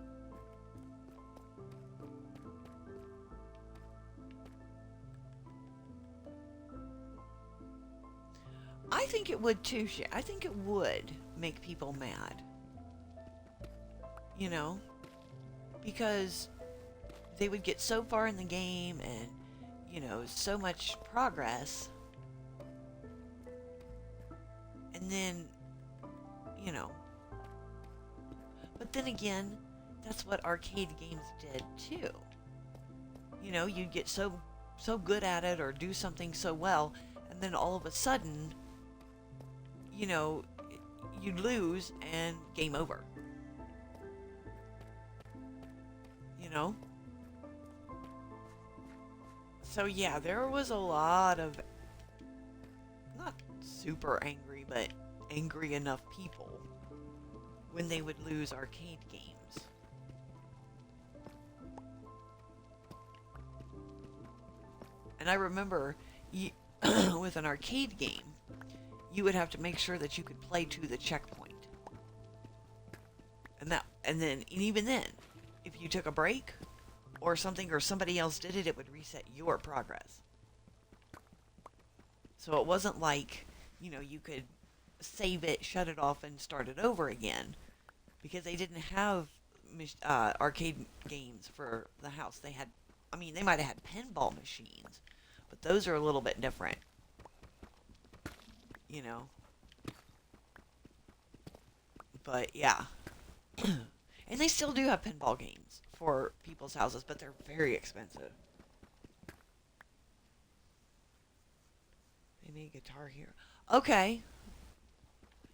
I think it would too, I think it would make people mad. You know? Because they would get so far in the game and, you know, so much progress. And then, you know. But then again, that's what arcade games did too. You know, you'd get so good at it or do something so well, and then all of a sudden, you know, you'd lose and game over. You know? So yeah, there was a lot of, not super angry, but angry enough people when they would lose arcade games. And I remember with an arcade game, you would have to make sure that you could play to the checkpoint. And even then, if you took a break or something or somebody else did it, it would reset your progress. So it wasn't like, you know, you could save it, shut it off, and start it over again, because they didn't have arcade games for the house. They had, I mean, they might have had pinball machines, but those are a little bit different. You know. But yeah. And they still do have pinball games for people's houses, but they're very expensive. They made Guitar Hero. Okay.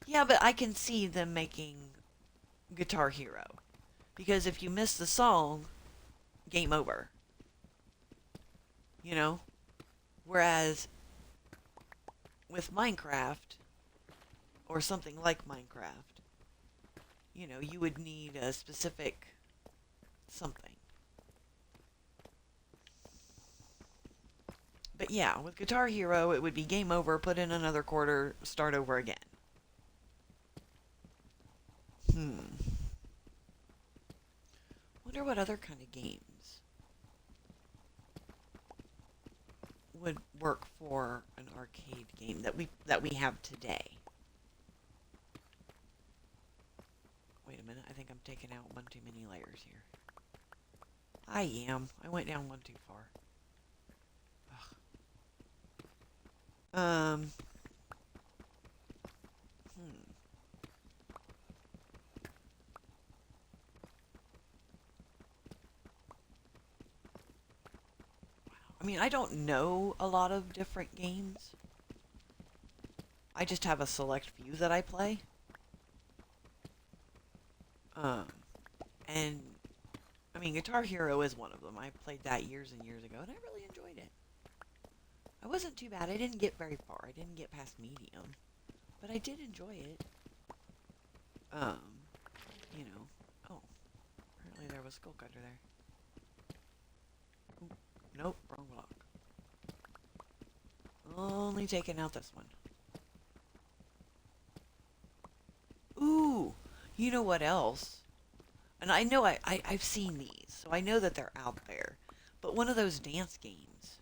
Yeah, but I can see them making Guitar Hero. Because if you miss the song, game over. You know? Whereas with Minecraft, or something like Minecraft, you would need a specific something. But yeah, with Guitar Hero, it would be game over, put in another quarter, start over again. Hmm. Wonder what other kind of games would work for an arcade game that we have today. Wait a minute, I think I'm taking out one too many layers here. I am. I went down one too far. Ugh. Hmm. I mean, I don't know a lot of different games. I just have a select few that I play. Um, and I mean, Guitar Hero is one of them. I played that years and years ago, and I really enjoyed it. I wasn't too bad. I didn't get very far. I didn't get past medium, but I did enjoy it. Um, you know. Oh, apparently there was Skulk under there. Ooh, nope, wrong block. Only taking out this one. Ooh, you know what else? And I know I've seen these, so I know that they're out there. But one of those dance games,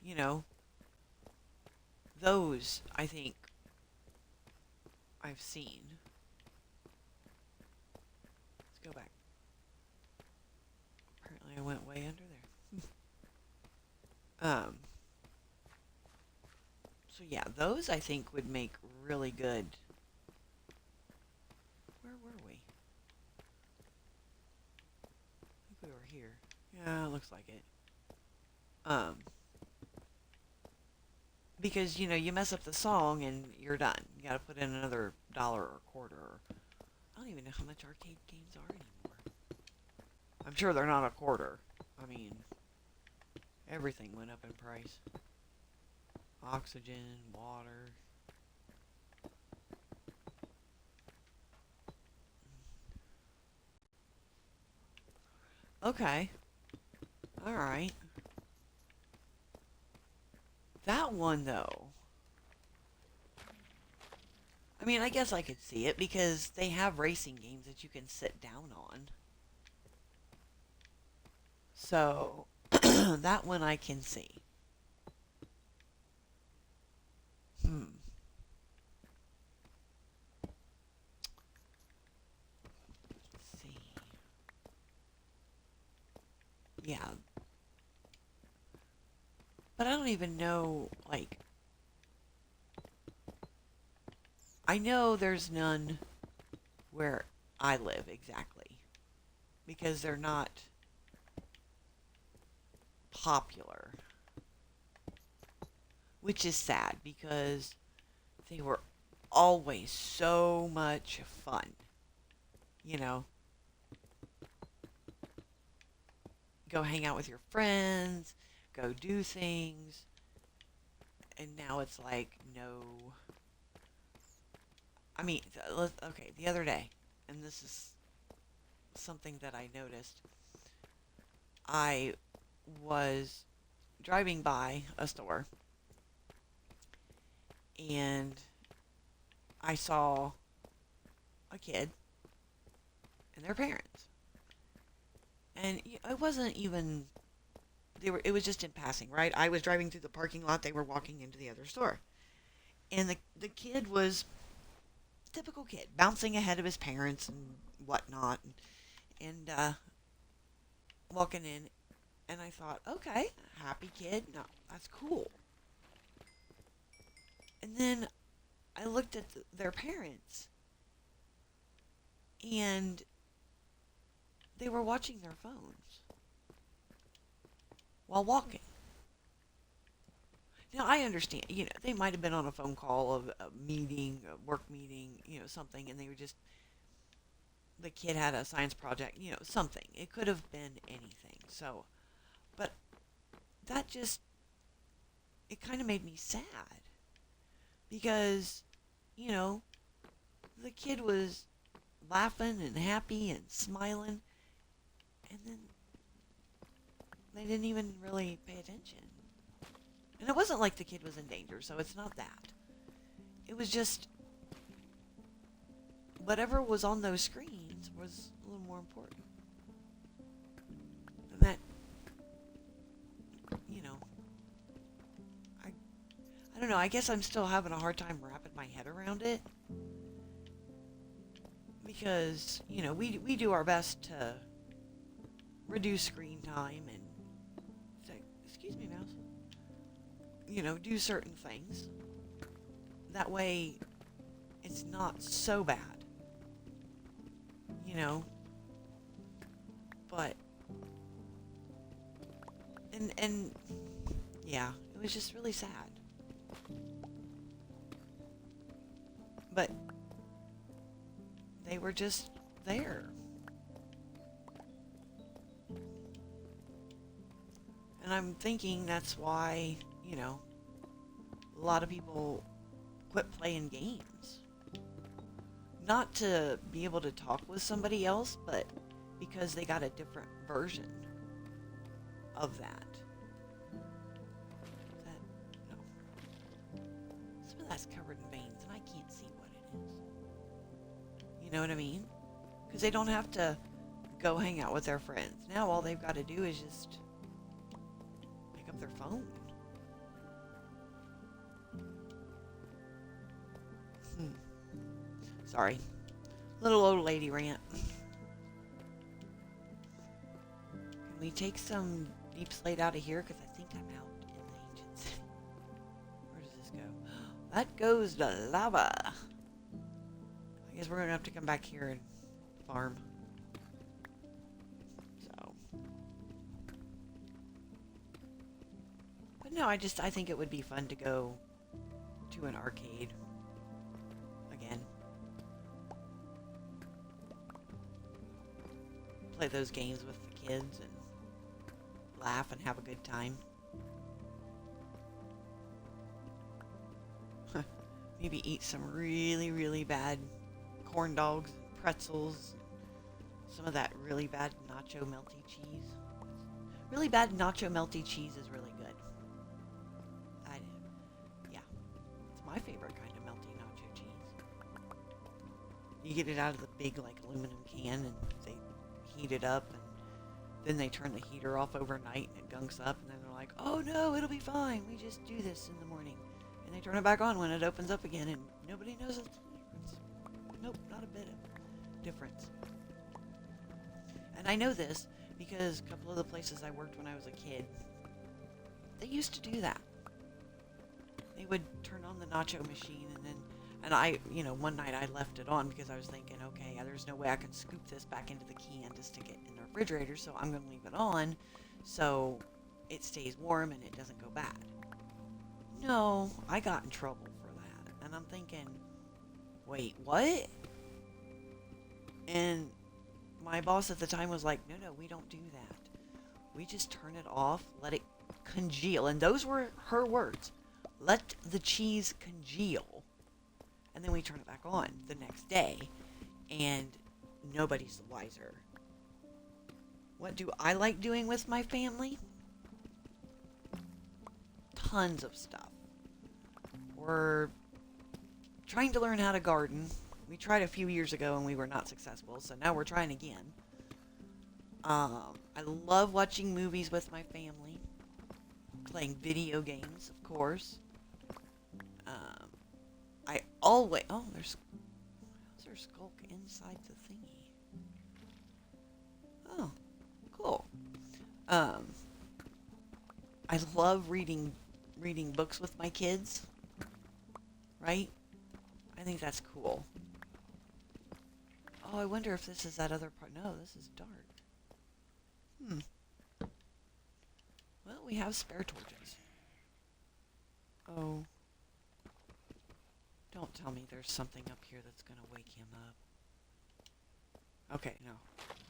you know, those I think I've seen. Let's go back. Apparently I went way under there. So yeah, those I think would make really good. Where were we? I think we were here. Yeah, it looks like it. Um, because you mess up the song and you're done. You got to put in another dollar or quarter. I don't even know how much arcade games are anymore. I'm sure they're not a quarter. I mean, everything went up in price. Oxygen, water. Okay. Alright. That one, though. I mean, I guess I could see it because they have racing games that you can sit down on. So, that one I can see. Hmm. Let's see. Yeah. But I don't even know, like, I know there's none where I live exactly. Because they're not popular. Which is sad because they were always so much fun. You know, go hang out with your friends, go do things, and now it's like, no. I mean, okay, the other day, and this is something that I noticed, I was driving by a store, and I saw a kid and their parents. And it wasn't even it was just in passing, right? I was driving through the parking lot, they were walking into the other store. And the kid was typical kid, bouncing ahead of his parents and whatnot, and walking in, and I thought, okay, happy kid, no, that's cool. And then I looked at their parents, and they were watching their phones while walking. Now I understand, they might have been on a phone call of a meeting, a work meeting, something, and they were just the kid had a science project, something. It could have been anything. So, but that just, it kind of made me sad because, you know, the kid was laughing and happy and smiling, and then they didn't even really pay attention. And it wasn't like the kid was in danger, so it's not that. It was just whatever was on those screens was a little more important. And that, you know, I, I don't know, I guess I'm still having a hard time wrapping my head around it. Because, we do our best to reduce screen time and say, excuse me, mouse, do certain things. That way, it's not so bad. But, and yeah, it was just really sad. But they were just there. And I'm thinking that's why, a lot of people quit playing games. Not to be able to talk with somebody else, but because they got a different version of that. No. Some of that's covered in veins, and I can't see what it is. You know what I mean? Because they don't have to go hang out with their friends. Now all they've got to do is just pick up their phone. Sorry. Little old lady rant. Can we take some deep slate out of here? Because I think I'm out in the ancient city. Where does this go? That goes to lava. I guess we're going to have to come back here and farm. So. But no, I think it would be fun to go to an arcade. Again. Play those games with the kids and laugh and have a good time. Maybe eat some really, really bad corn dogs and pretzels. Some of that really bad nacho melty cheese. Really bad nacho melty cheese is really good. Yeah. It's my favorite kind of melty nacho cheese. You get it out of the big, aluminum can, and they heat it up, and then they turn the heater off overnight, and it gunks up, and then they're like, oh no, it'll be fine. We just do this in the morning. And they turn it back on when it opens up again, and nobody knows the difference. Nope, not a bit of difference. And I know this because a couple of the places I worked when I was a kid, they used to do that. They would turn on the nacho machine, and I, one night I left it on because I was thinking, okay, there's no way I can scoop this back into the can to stick it in the refrigerator, so I'm going to leave it on so it stays warm and it doesn't go bad. No, I got in trouble for that. And I'm thinking, wait, what? And my boss at the time was like, no, we don't do that. We just turn it off, let it congeal. And those were her words. Let the cheese congeal. And then we turn it back on the next day. And nobody's the wiser. What do I like doing with my family? Tons of stuff. We're trying to learn how to garden. We tried a few years ago and we were not successful, so now we're trying again. I love watching movies with my family. Playing video games, of course. I always... Oh, there's skulk inside the thingy. Oh, cool. I love reading books with my kids. Right? I think that's cool. Oh, I wonder if this is that other part. No, this is dark. Well, we have spare torches. Oh. Don't tell me there's something up here that's going to wake him up. Okay, no.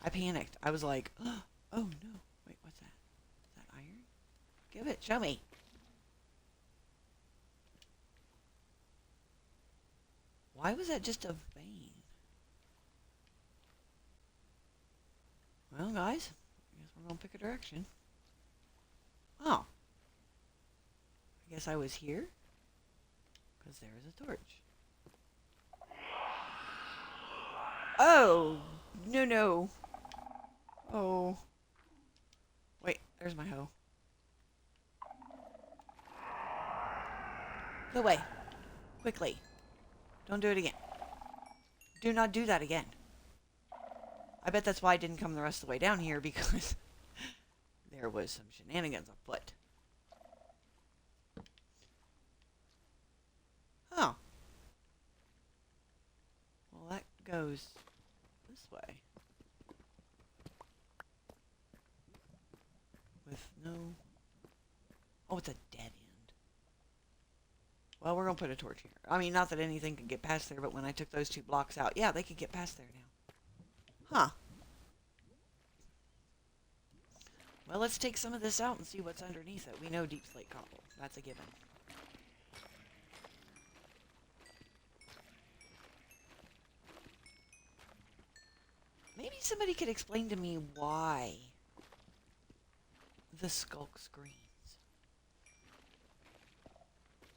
I panicked. I was like, oh no. Wait, what's that? Is that iron? Give it. Show me. Why was that just a vein? Well, guys, I guess we're going to pick a direction. Oh. I guess I was here. Because there is a torch. Oh! No, no. Oh. Wait, there's my hoe. Go away. Quickly. Don't do it again. Do not do that again. I bet that's why I didn't come the rest of the way down here, because there was some shenanigans afoot. Oh. Well, that goes this way. With no... Oh, it's a dead end. Well, we're going to put a torch here. I mean, not that anything could get past there, but when I took those 2 blocks out, yeah, they could get past there now. Huh. Well, let's take some of this out and see what's underneath it. We know deep slate cobble. That's a given. Maybe somebody could explain to me why the skulk screams.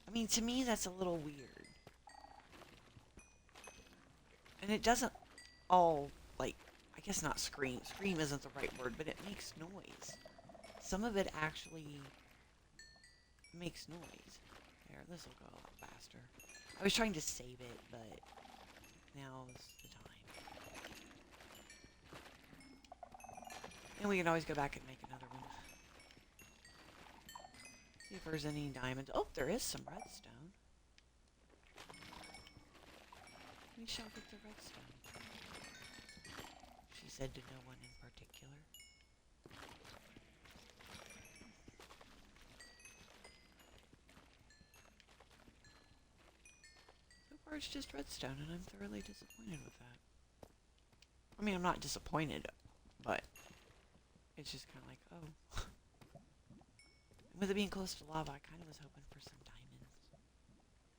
I mean, to me, that's a little weird. And it doesn't all, like, I guess not scream. Scream isn't the right word, but it makes noise. Some of it actually makes noise. There, this will go a lot faster. I was trying to save it, but now's the time. And we can always go back and make another one. See if there's any diamonds. Oh, there is some redstone. We shall get the redstone. She said to no one in particular. So far it's just redstone, and I'm thoroughly disappointed with that. I mean, I'm not disappointed, but it's just kind of like, oh. With it being close to lava, I kind of was hoping for some diamonds.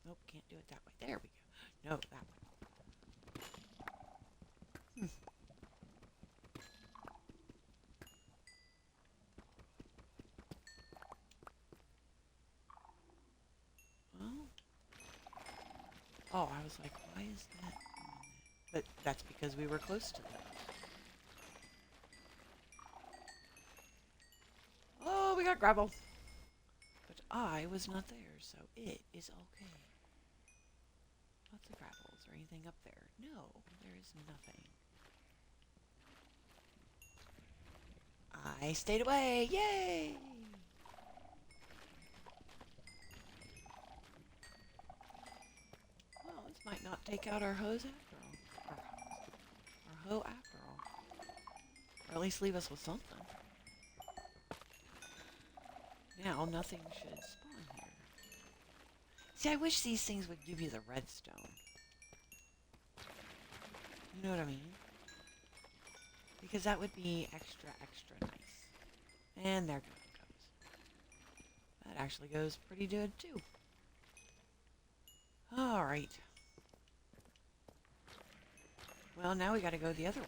Nope, can't do it that way. There we go. No, that way. Well, oh, I was like, why is that? But that's because we were close to that. Oh, we got gravel. But I was not there, so it is okay. Lots of gravel. Is there anything up there? No, there is nothing. I stayed away. Yay! Well, this might not take out our hose after all. Our hoe after all. Or at least leave us with something. Now, nothing should spawn here. See, I wish these things would give you the redstone. You know what I mean? Because that would be extra, extra nice. And there goes. That actually goes pretty good, too. Alright. Well, now we gotta go the other way.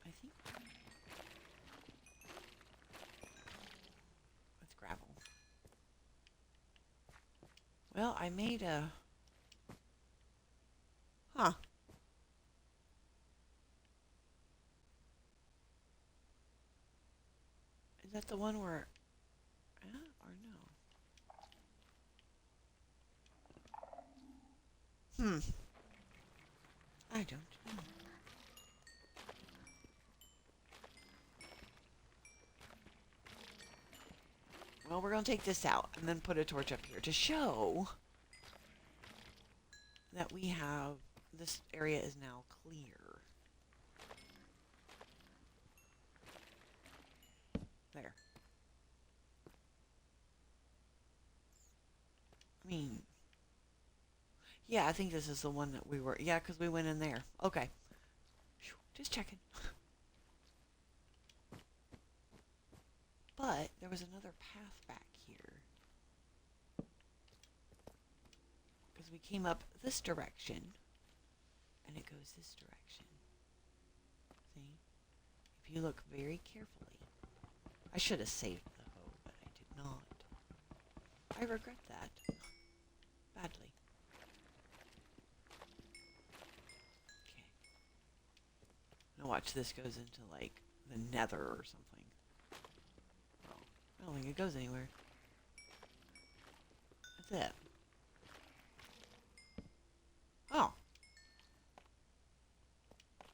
I think. That's gravel. Well, I made a... Huh. Is that the one where... or no? I don't know. Well, we're going to take this out and then put a torch up here to show that we have... This area is now clear. There. I mean... Yeah, I think this is the one that we were... Yeah, because we went in there. Okay. Just checking. But there was another path back here. Because we came up this direction. And it goes this direction. See? If you look very carefully. I should have saved the hoe, but I did not. I regret that. Badly. Okay. Now watch, this goes into, like, the nether or something. Oh, I don't think it goes anywhere. That's it. Oh.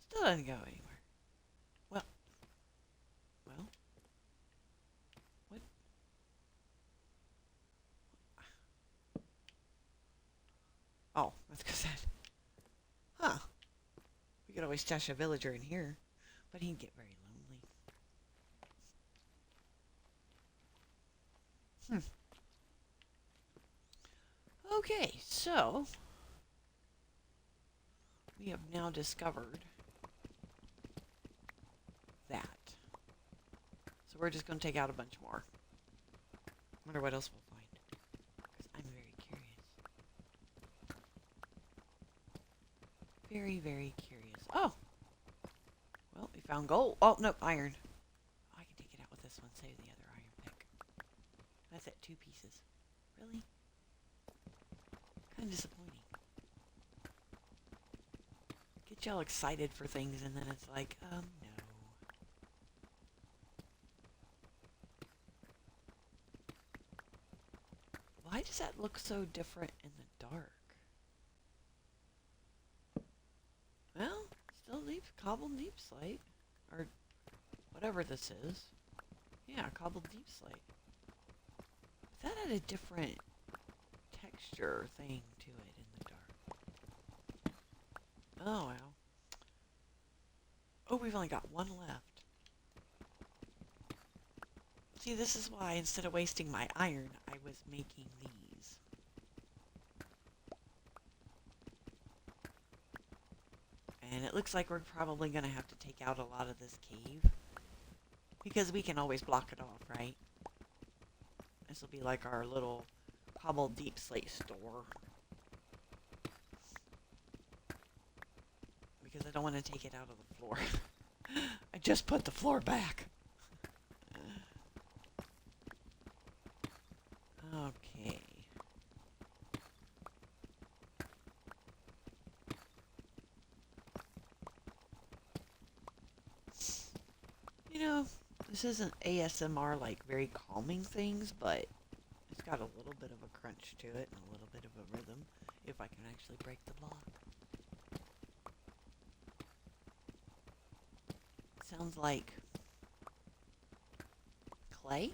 Still doesn't go anywhere. Well. Well. What? Oh, that's because that... Huh. We could always stash a villager in here. But he'd get very lonely. Okay, so... we have now discovered... that. So we're just going to take out a bunch more. Wonder what else we'll find. Because I'm very curious. Very, very curious. Oh! Well, we found gold. Oh, no, iron. Oh, I can take it out with this one. Save the other iron pick. That's at 2 pieces. Really? Kind of disappointing. Get y'all excited for things and then it's like, no. Why does that look so different in the dark? Well, still deep, cobbled deep slate. Or whatever this is. Yeah, cobbled deep slate. But that had a different texture thing to it in the dark. Oh, well. Oh, we've only got one left. See, this is why instead of wasting my iron, I was making these. And it looks like we're probably going to have to take out a lot of this cave. Because we can always block it off, right? This will be like our little cobbled deep slate store. Because I don't want to take it out of the floor. I just put the floor back. Okay. You know, this isn't ASMR like very calming things, but it's got a little bit of a crunch to it and a little bit of a rhythm, if I can actually break the block. Sounds like clay?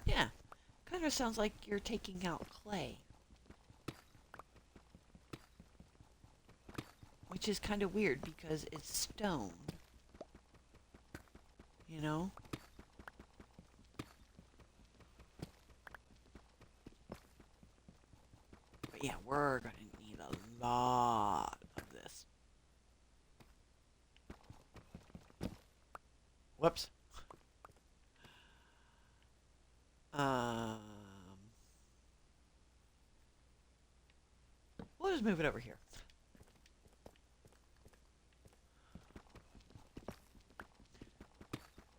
Yeah, kind of sounds like you're taking out clay. Which is kind of weird because it's stone. You know? But yeah, we're gonna need a lot of this. Whoops. We'll just move it over here.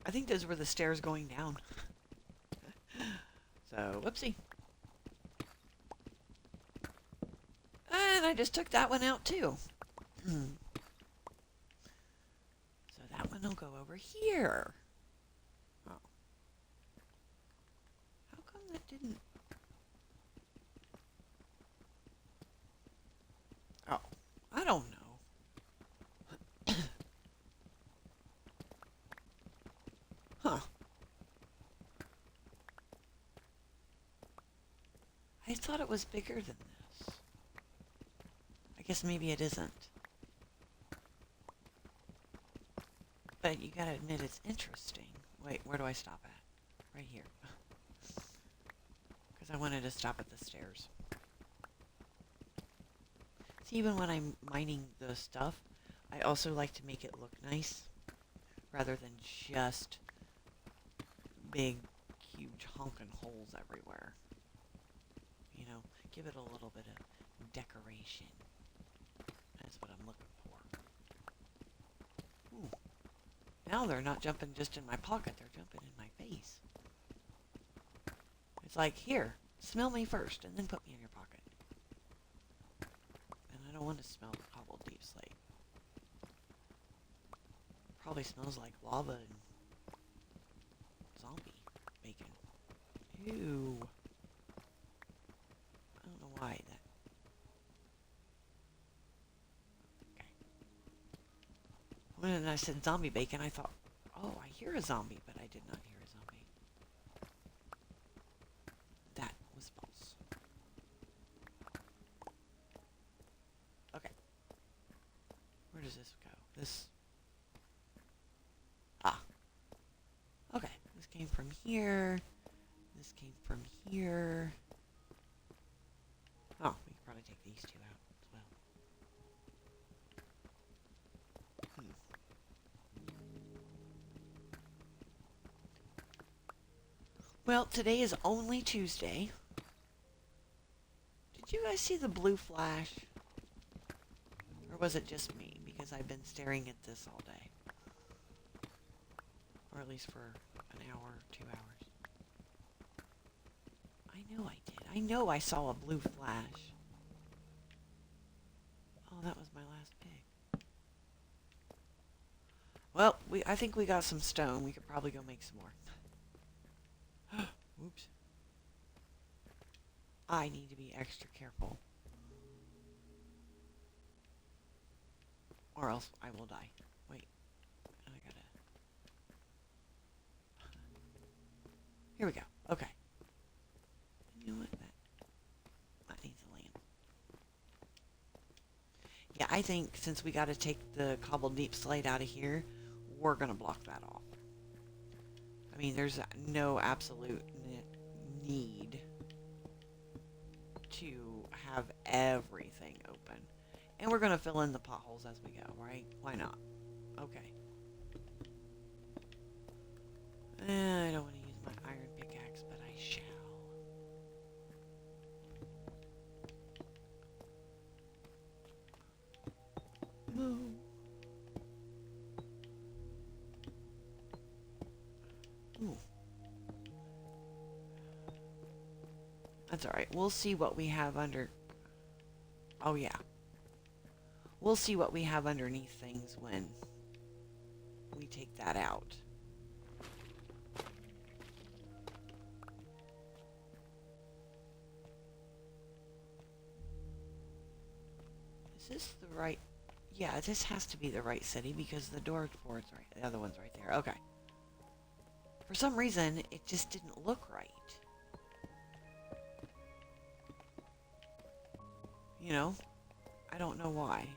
I think those were the stairs going down. So, whoopsie. And I just took that one out too. So that one will go over here. Oh. How come that didn't... Oh, I don't know. Huh. I thought it was bigger than this. I guess maybe it isn't. But you gotta admit it's interesting. Wait, where do I stop at? Right here. Because I wanted to stop at the stairs. See, even when I'm mining the stuff, I also like to make it look nice, rather than just big, huge honking holes everywhere. You know, give it a little bit of decoration. That's what I'm looking for. Ooh. Now they're not jumping just in my pocket, they're jumping in my face. It's like, here, smell me first, and then put me in your pocket. And I don't want to smell the cobbled deep slate. Probably smells like lava and zombie bacon. Ew. I don't know why that... Okay. When I said zombie bacon, I thought, oh, I hear a zombie, but I did not hear a zombie. That was false. Okay. Where does this go? This... Ah. Okay. This came from here. This came from here. Oh, we could probably take these two out as well. Well, today is only Tuesday. Did you guys see the blue flash? Or was it just me? Because I've been staring at this all day. Or at least for an hour, 2 hours. I know I did. I know I saw a blue flash. Oh, that was my last pig. Well, I think we got some stone. We could probably go make some more. Oops. I need to be extra careful. Or else I will die. Wait. I gotta... Here we go. Okay. You know what? That needs to land. Yeah, I think since we gotta take the cobbled deep slate out of here, we're gonna block that off. I mean, there's no absolute need to have everything open. And we're going to fill in the potholes as we go, right? Why not? Okay. I don't want to use my iron pickaxe, but I shall. Moo. Ooh. That's alright. We'll see what we have under... Oh, yeah. We'll see what we have underneath things when we take that out. Is this the right... Yeah, this has to be the right city because the door for it's right. The other one's right there. Okay. For some reason, it just didn't look right. You know? I don't know why.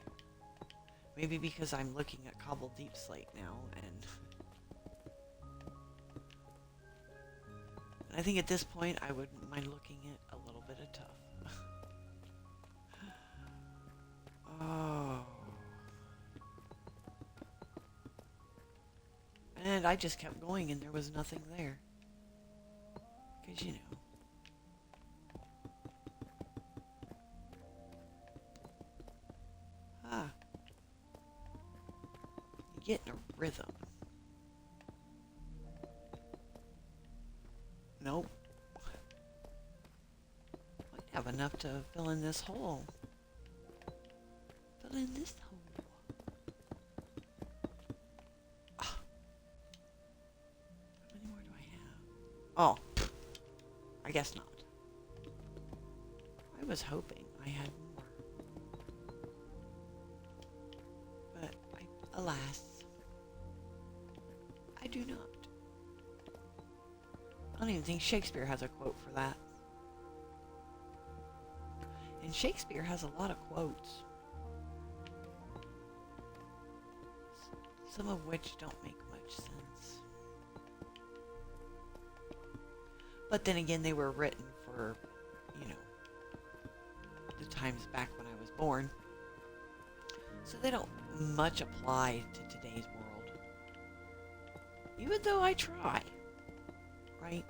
Maybe because I'm looking at cobbled deep slate now, and... I think at this point, I wouldn't mind looking at a little bit of tough. Oh. And I just kept going, and there was nothing there. Because, you know. Ah. You get in a rhythm. Nope. Might have enough to fill in this hole. Fill in this hole. Ah. How many more do I have? Oh. I guess not. I was hoping I had more. But, alas, I do not. I don't even think Shakespeare has a quote for that. And Shakespeare has a lot of quotes. Some of which don't make much sense. But then again, they were written for, you know, the times back when I was born. So they don't much apply to today's world. Even though I try, right?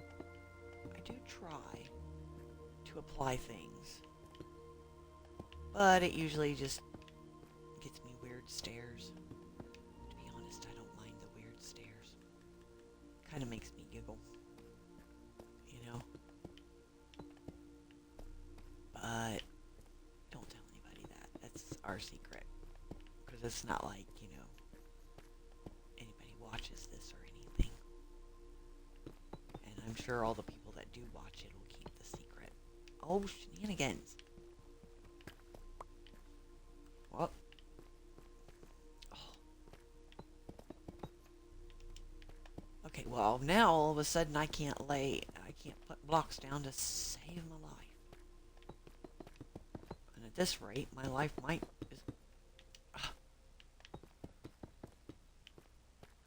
I do try to apply things. But it usually just gets me weird stares. To be honest, I don't mind the weird stares. Kind of makes me giggle. You know? But don't tell anybody that. That's our secret. Because it's not like, you know, anybody watches this or anything. And I'm sure all the people that do watch it will keep the secret. Oh, shenanigans. Well. Oh. Okay, well, now all of a sudden I can't put blocks down to save my life. And at this rate, my life might...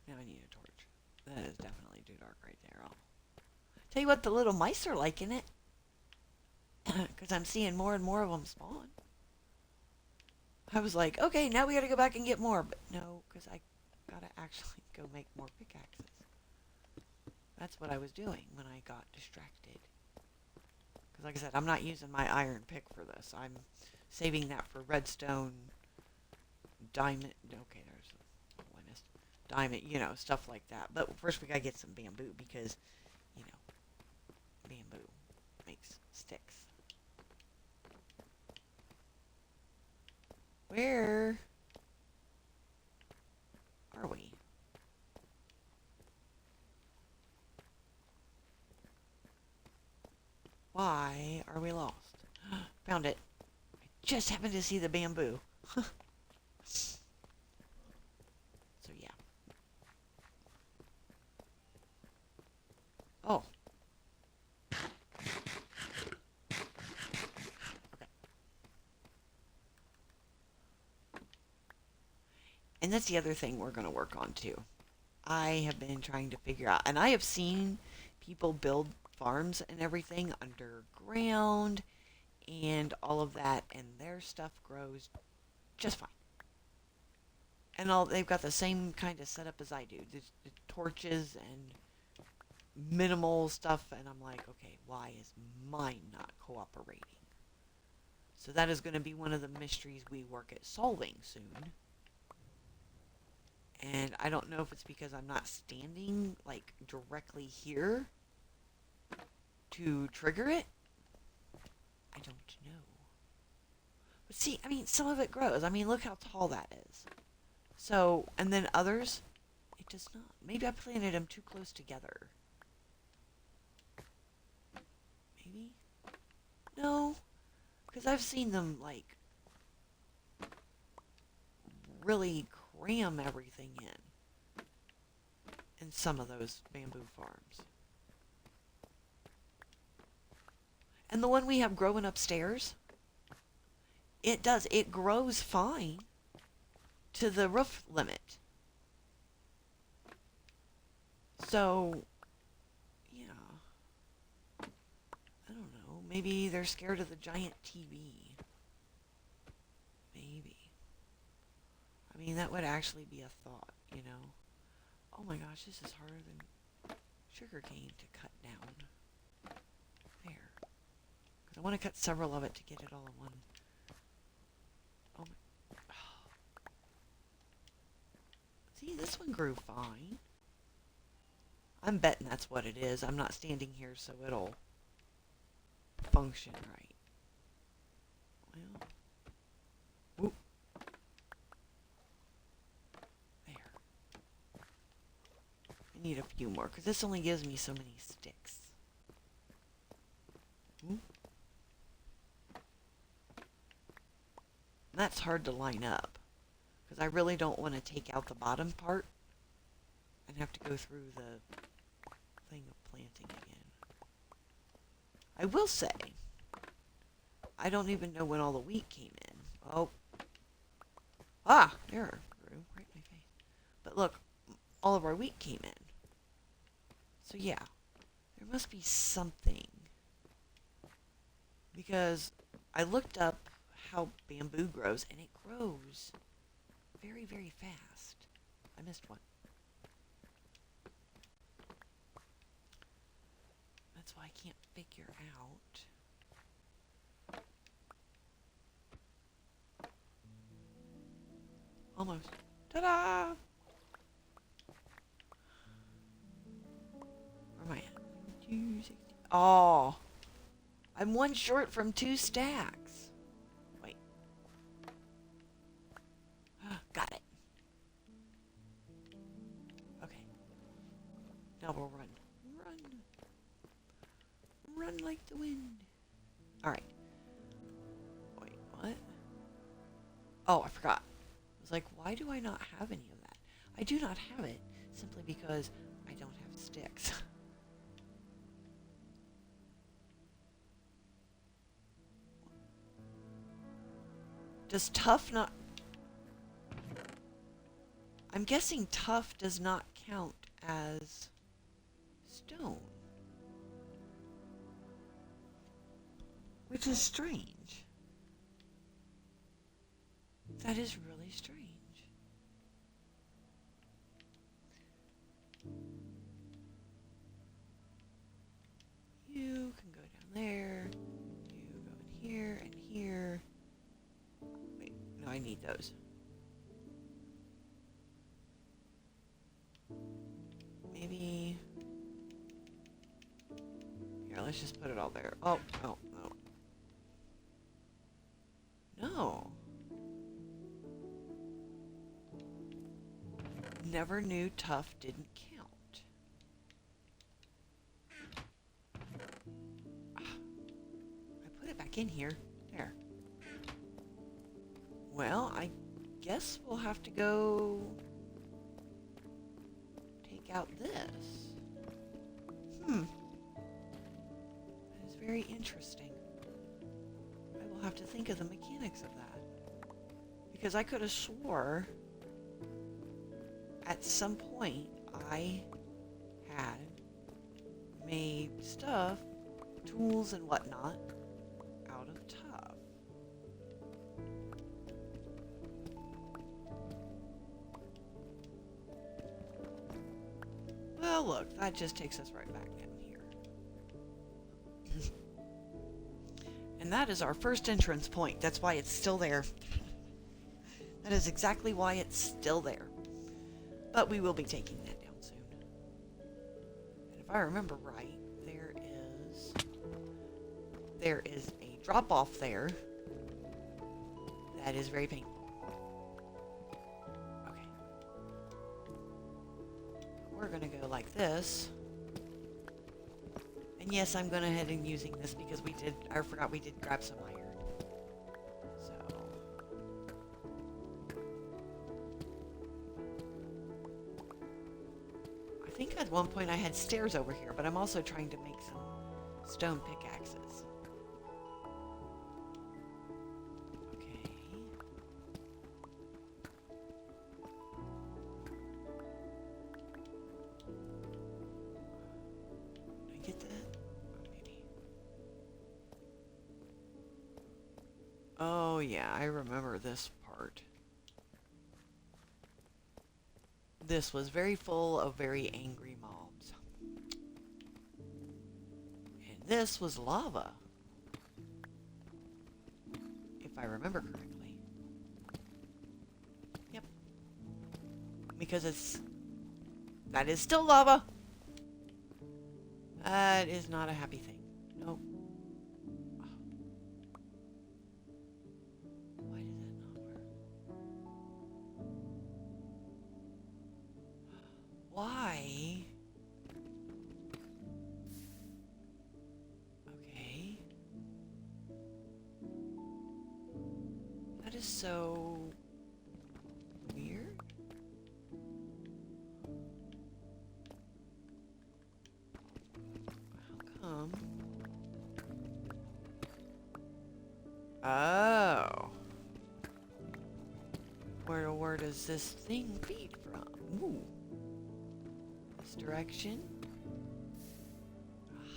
Now I need a torch. That is definitely too dark right there. I'll tell you what, the little mice are liking it. Because I'm seeing more and more of them spawn. I was like, okay, now we gotta go back and get more. But no, because I gotta actually go make more pickaxes. That's what I was doing when I got distracted. Because like I said, I'm not using my iron pick for this. I'm saving that for redstone, diamond. Okay, there's what I missed. Diamond, you know, stuff like that. But first we gotta get some bamboo because, you know, bamboo makes sticks. Where are we? Why are we lost? Found it. I just happened to see the bamboo. So yeah. Oh. Okay. And that's the other thing we're going to work on too. I have been trying to figure out, and I have seen people build farms and everything underground and all of that, and their stuff grows just fine. And they've got the same kind of setup as I do, the torches and minimal stuff, and I'm like, okay, why is mine not cooperating? So that is going to be one of the mysteries we work at solving soon. And I don't know if it's because I'm not standing, like, directly here to trigger it. I don't know. But see, I mean, some of it grows. I mean, look how tall that is. So, and then others, it does not. Maybe I planted them too close together. Maybe? No. Because I've seen them, like, really cram everything in some of those bamboo farms. And the one we have growing upstairs, it grows fine to the roof limit. So, yeah. I don't know. Maybe they're scared of the giant TV. Maybe. I mean, that would actually be a thought, you know. Oh my gosh, this is harder than sugarcane to cut down. There. Because I want to cut several of it to get it all in one. Oh my... Oh. See, this one grew fine. I'm betting that's what it is. I'm not standing here so it'll function right. Well... Whoop. There. I need a few more, because this only gives me so many sticks. Ooh. That's hard to line up, because I really don't want to take out the bottom part and have to go through the thing of planting again. I will say, I don't even know when all the wheat came in. Oh. Ah! There. Grew right in my face. But look, all of our wheat came in. So yeah, there must be something. Because I looked up how bamboo grows, and it grows very, very fast. I missed one. That's why I can't figure out. Almost. Ta-da! Where am I at? 260. Oh! I'm one short from 2 stacks. Wait. Got it. Okay. Now we'll run. Run. Run like the wind. Alright. Wait, what? Oh, I forgot. I was like, why do I not have any of that? I do not have it simply because I don't have sticks. Does tough not... I'm guessing tough does not count as stone. Which is strange. That is really strange. You can go down there. You go in here and here. Wait, no, I need those. Maybe... Here, let's just put it all there. Oh, no, no. No. Never knew tough didn't count. I put it back in here. There. Well, I guess we'll have to go take out this. That is very interesting. I will have to think of the mechanics of that. Because I could have swore at some point I had made stuff, tools and whatnot, out of tough. Well, look, that just takes us right back down here. And that is our first entrance point. That's why it's still there. That is exactly why it's still there. But we will be taking that down soon. And if I remember right, there is a drop off there that is very painful. Okay. We're gonna go like this. And yes, I'm going ahead and using this because I forgot we did grab some iron. So. I think at one point I had stairs over here, but I'm also trying to make some stone pickaxes. Okay. Did I get that? Maybe. Oh yeah, I remember this part. This was very full of very angry mobs. And this was lava. If I remember correctly. Yep. Because that is still lava. That is not a happy thing. Nope. Why did that not work? Why? Okay. That is so weird. How come? Oh. Where does this thing feed from? Ooh. This direction.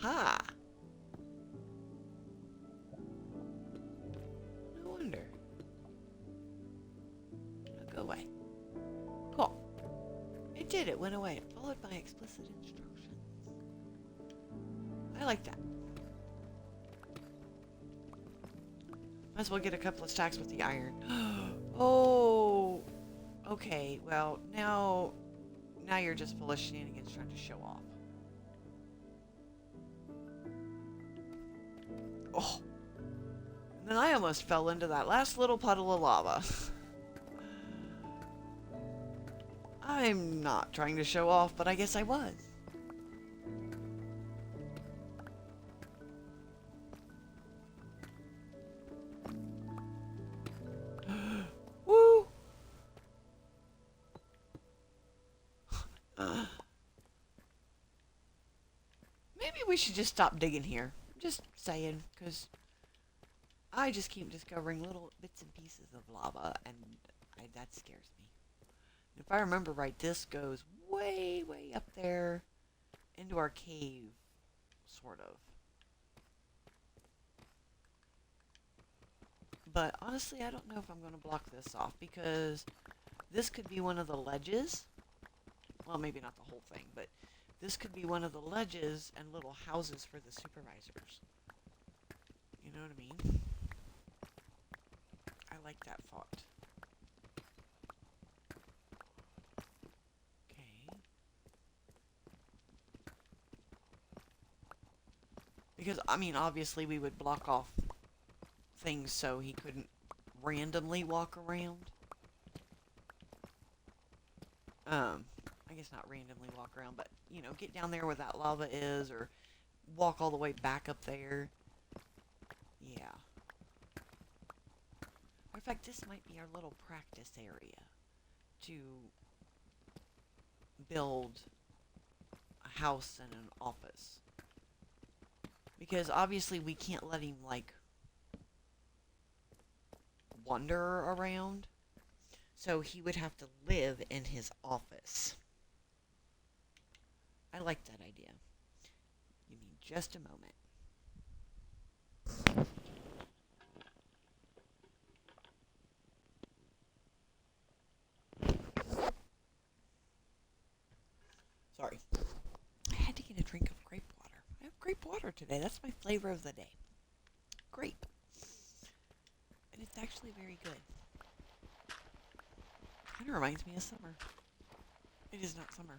Aha! No wonder. Now go away. did. It went away. It followed my explicit instructions. I like that. Might as well get a couple of stacks with the iron. Oh. Okay, well, now you're just full of shenanigans trying to show off. Oh. And then I almost fell into that last little puddle of lava. I'm not trying to show off, but I guess I was. Woo! Maybe we should just stop digging here. Just saying, because I just keep discovering little bits and pieces of lava, and that scares me. If I remember right, this goes way, way up there into our cave, sort of. But honestly, I don't know if I'm going to block this off, because this could be one of the ledges. Well, maybe not the whole thing, but this could be one of the ledges and little houses for the supervisors. You know what I mean? I like that thought. Okay. Because, I mean, obviously we would block off things so he couldn't randomly walk around. I guess not randomly walk around, but, you know, get down there where that lava is, or walk all the way back up there. Yeah. In fact, this might be our little practice area to build a house and an office. Because obviously we can't let him, like, wander around. So he would have to live in his office. I like that idea. Give me just a moment. Sorry. I had to get a drink of grape water. I have grape water today. That's my flavor of the day. Grape. And it's actually very good. Kind of reminds me of summer. It is not summer.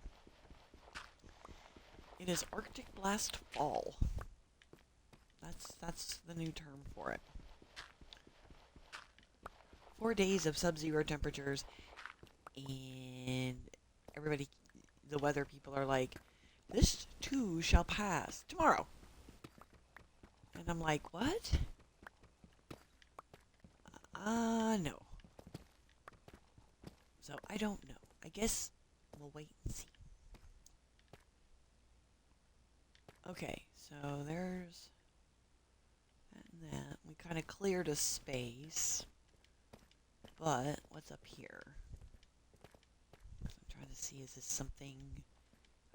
It is Arctic Blast Fall. That's the new term for it. 4 days of sub-zero temperatures, and everybody, the weather people are like, this too shall pass tomorrow. And I'm like, what? No. So I don't know. I guess we'll wait and see. Okay, so there's that and that. We kind of cleared a space. But what's up here? I'm trying to see, is this something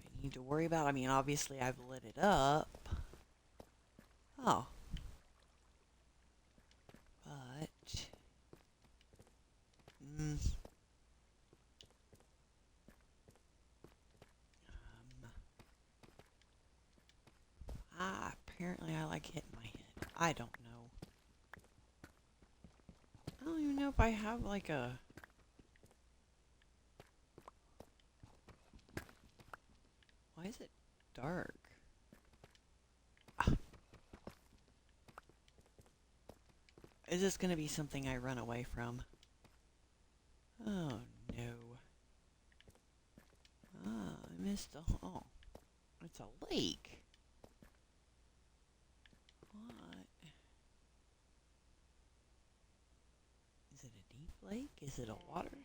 I need to worry about? I mean, obviously I've lit it up. Oh. But apparently I like hitting my head. I don't know. I don't even know if I have like a... Why is it dark? Is this going to be something I run away from? Oh, no. I missed the... Oh. It's a lake. What? Is it a deep lake? Is it a water?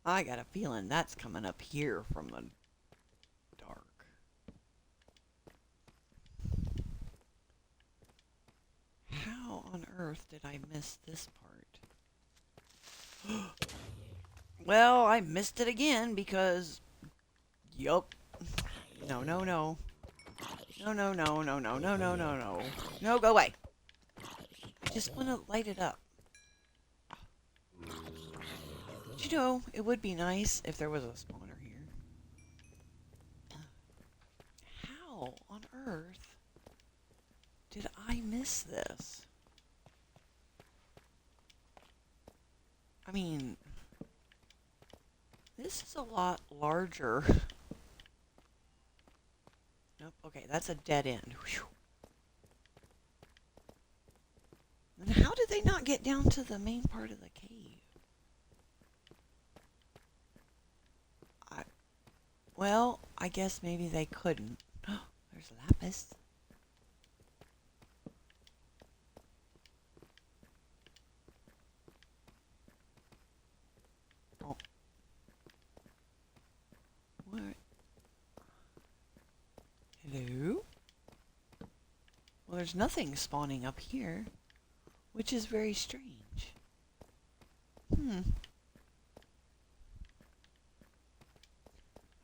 I got a feeling that's coming up here from the dark. How on earth did I miss this part? Well, I missed it again because... Yup. No, no, no. No, no, no, no, no, no, no, no, no. No, go away. I just want to light it up. But you know, it would be nice if there was a spawner here. How on earth did I miss this? I mean, this is a lot larger. Nope, okay, that's a dead end. Whew. And how did they not get down to the main part of the cave? Well, I guess maybe they couldn't. There's lapis. Oh. What? Hello? Well, there's nothing spawning up here, which is very strange.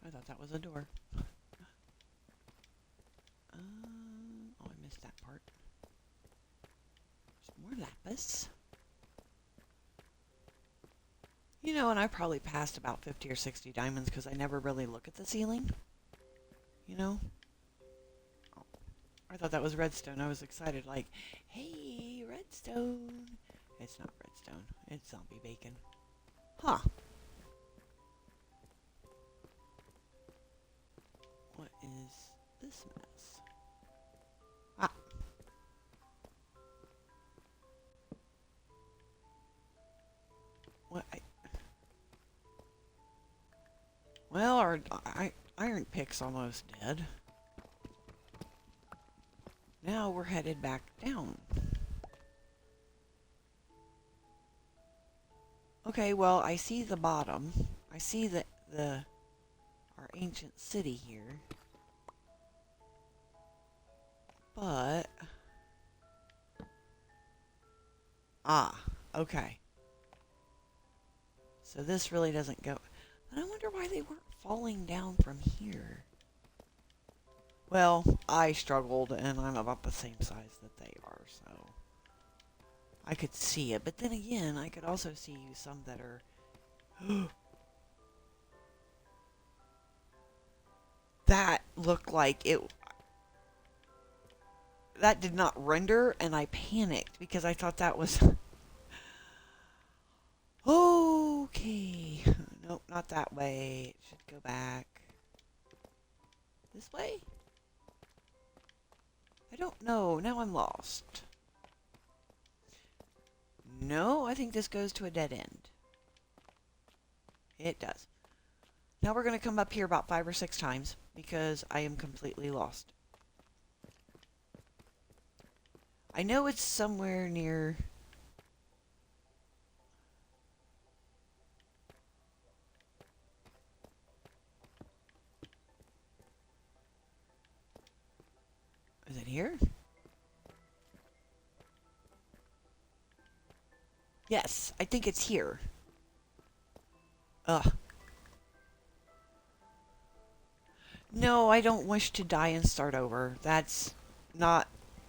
I thought that was a door. Oh, I missed that part. There's more lapis. You know, and I probably passed about 50 or 60 diamonds because I never really look at the ceiling. You know? Oh, I thought that was redstone. I was excited, like, hey, redstone. It's not redstone. It's zombie bacon. Huh. What is this mess? Ah. What? Well, our iron pick's almost dead. Now we're headed back down. Okay, well, I see the bottom. I see our ancient city here. But okay. So this really doesn't go. But I wonder why they weren't falling down from here. Well, I struggled, and I'm about the same size that they are, so I could see it. But then again, I could also see some that are... That looked like it... That did not render, and I panicked because I thought that was... Okay. Nope, not that way. It should go back. This way? I don't know. Now I'm lost. No, I think this goes to a dead end. It does. Now we're going to come up here about 5 or 6 times because I am completely lost. I know it's somewhere near... Is it here? Yes, I think it's here. Ugh. No, I don't wish to die and start over. That's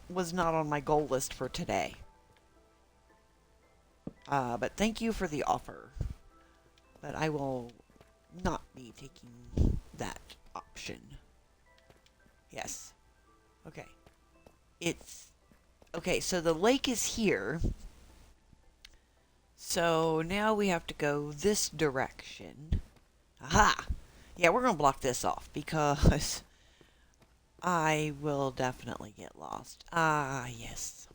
was not on my goal list for today. But thank you for the offer. But I will not be taking that option. Yes. Okay. Okay, so the lake is here. So now we have to go this direction. Aha! Yeah, we're going to block this off because I will definitely get lost. Ah, yes.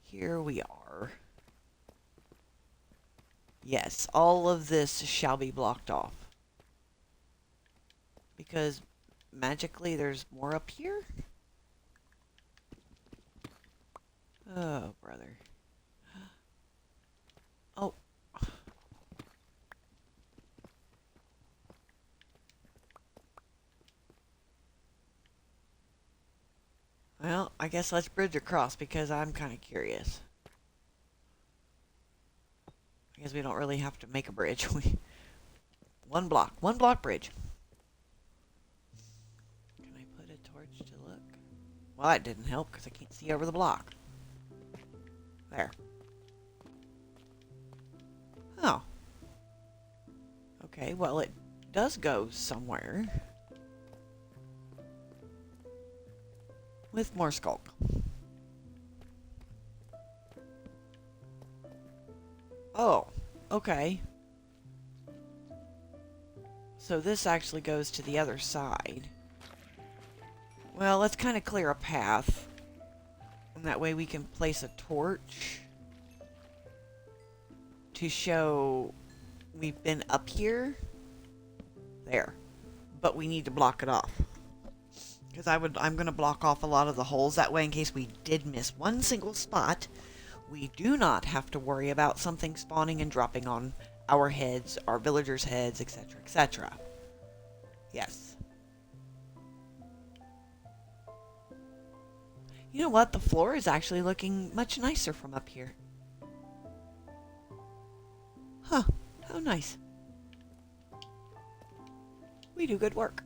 Here we are. Yes, all of this shall be blocked off. Because magically there's more up here? Oh, brother. Oh. Well, I guess let's bridge across because I'm kind of curious. I guess we don't really have to make a bridge. One block bridge. Can I put a torch to look? Well, that didn't help because I can't see over the block. There. Oh. Okay, well, it does go somewhere. With more skulk. Oh, okay. So this actually goes to the other side. Well, let's kind of clear a path. And that way we can place a torch to show we've been up here. There. But we need to block it off. Because I'm going to block off a lot of the holes. That way, in case we did miss one single spot, we do not have to worry about something spawning and dropping on our heads, our villagers' heads, etc., etc. Yes. You know what? The floor is actually looking much nicer from up here. Huh. How nice. We do good work.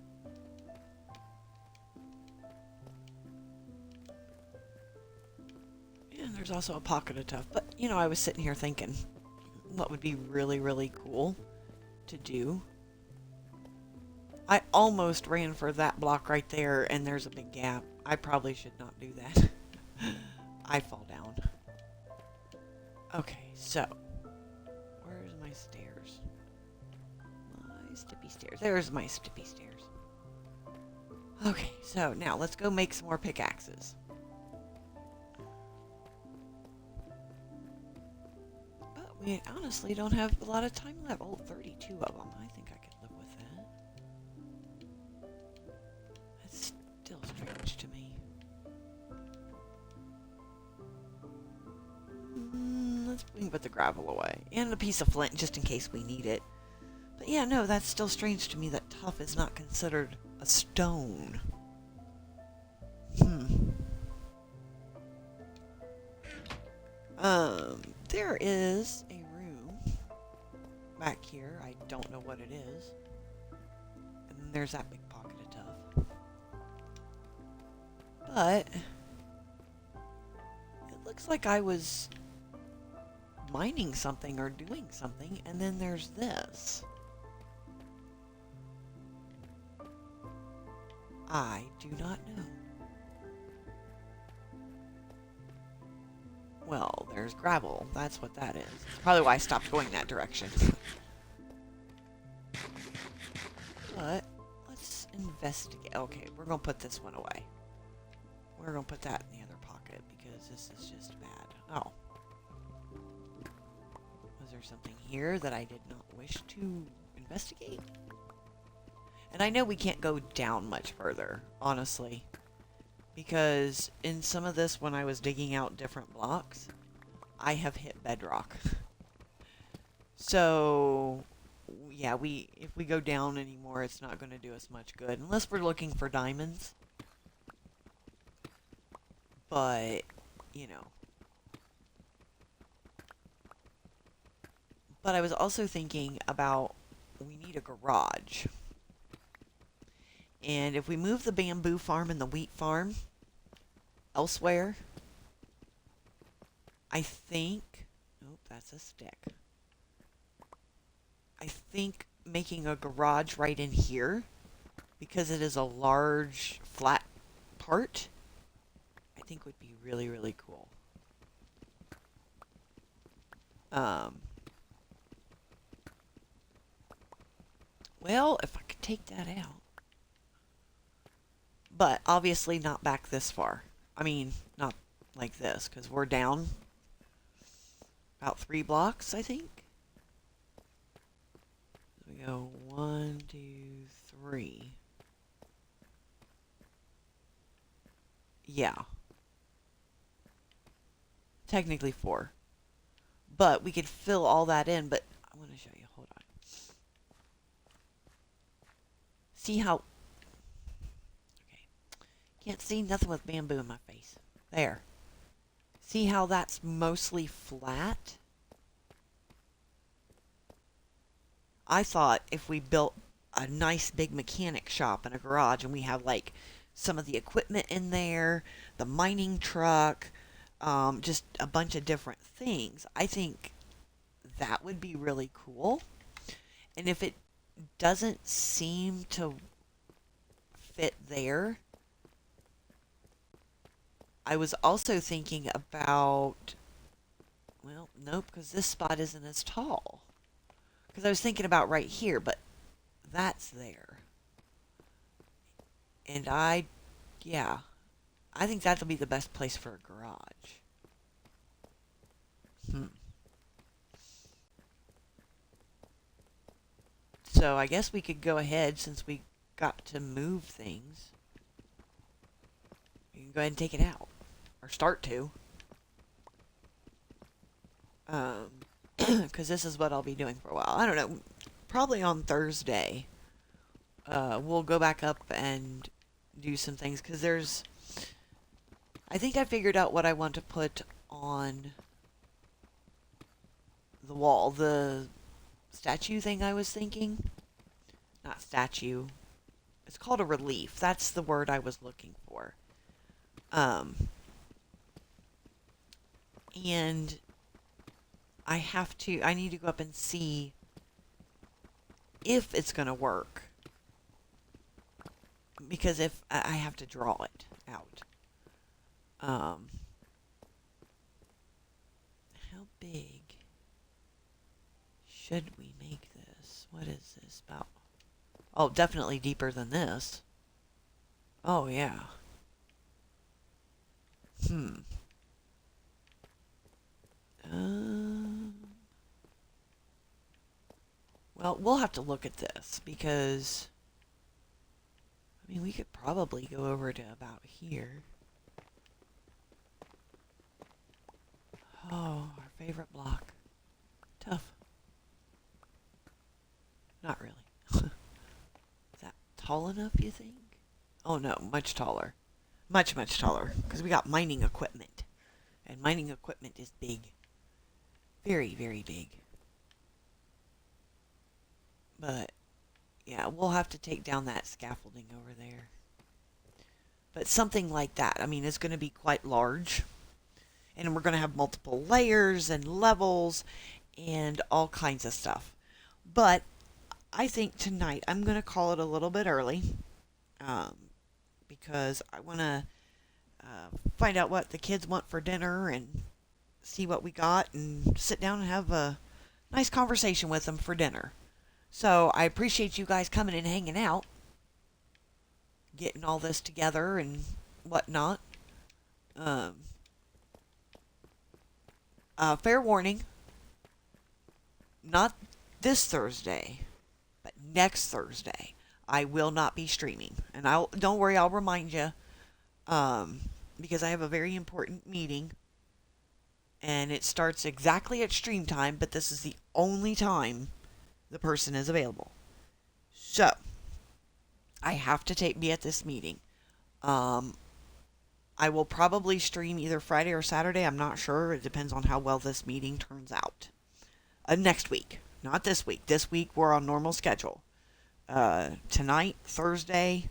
And there's also a pocket of tuff. But, you know, I was sitting here thinking, what would be really, really cool to do? I almost ran for that block right there, and there's a big gap. I probably should not do that. I fall down. Okay, so. Where's my stairs? My steppy stairs. There's my steppy stairs. Okay, so now let's go make some more pickaxes. But we honestly don't have a lot of time left. Oh, 32 of them. I think I could live with that. That's still strange to me. We can put the gravel away. And a piece of flint just in case we need it. But yeah, no, that's still strange to me that tuff is not considered a stone. There is a room back here. I don't know what it is. And then there's that big pocket of tuff. But it looks like I was mining something or doing something, and then there's this. I do not know. Well, there's gravel. That's what that is. Probably why I stopped going that direction. But let's investigate. Okay, we're going to put this one away. We're going to put that in the other pocket because this is just bad. Oh. Was there something here that I did not wish to investigate? And I know we can't go down much further, honestly. Because in some of this, when I was digging out different blocks, I have hit bedrock. So, yeah, if we go down anymore, it's not going to do us much good. Unless we're looking for diamonds. But, you know. But I was also thinking about, we need a garage. And if we move the bamboo farm and the wheat farm elsewhere, I think... Oh, that's a stick. I think making a garage right in here, because it is a large, flat part, I think would be really, really cool. Well, if I could take that out. But obviously not back this far. I mean, not like this, because we're down about 3 blocks, I think. We go 1, 2, 3. Yeah. Technically 4. But we could fill all that in, but I want to show you. Hold on. See how... Can't see nothing with bamboo in my face. There. See how that's mostly flat? I thought if we built a nice big mechanic shop and a garage and we have like some of the equipment in there, the mining truck, just a bunch of different things, I think that would be really cool. And if it doesn't seem to fit there. I was also thinking about, well, nope, because this spot isn't as tall. Because I was thinking about right here, but that's there. And yeah, I think that'll be the best place for a garage. Hmm. So I guess we could go ahead since we got to move things. We can go ahead and take it out. Or start to. Because this is what I'll be doing for a while. I don't know. Probably on Thursday, we'll go back up and do some things. Because I think I figured out what I want to put on the wall. The statue thing I was thinking. Not statue. It's called a relief. That's the word I was looking for. And I need to go up and see if it's going to work. Because if I have to draw it out. How big should we make this? What is this about? Oh, definitely deeper than this. Oh, yeah. Hmm. Well, we'll have to look at this because, I mean, we could probably go over to about here. Oh, our favorite block. Tough. Not really. Is that tall enough, you think? Oh, no, much taller. Much, much taller. Because we got mining equipment. And mining equipment is big. Very, very big. But, yeah, we'll have to take down that scaffolding over there. But something like that. I mean, it's going to be quite large. And we're going to have multiple layers and levels and all kinds of stuff. But I think tonight I'm going to call it a little bit early. Because I want to find out what the kids want for dinner and see what we got and sit down and have a nice conversation with them for dinner. So I appreciate you guys coming and hanging out, getting all this together and whatnot. Fair warning, not this Thursday, but next Thursday, I will not be streaming. And don't worry, I'll remind you, because I have a very important meeting, and it starts exactly at stream time, but this is the only time the person is available. So, I have to be at this meeting. I will probably stream either Friday or Saturday. I'm not sure. It depends on how well this meeting turns out. Next week, not this week. This week we're on normal schedule. Tonight, Thursday,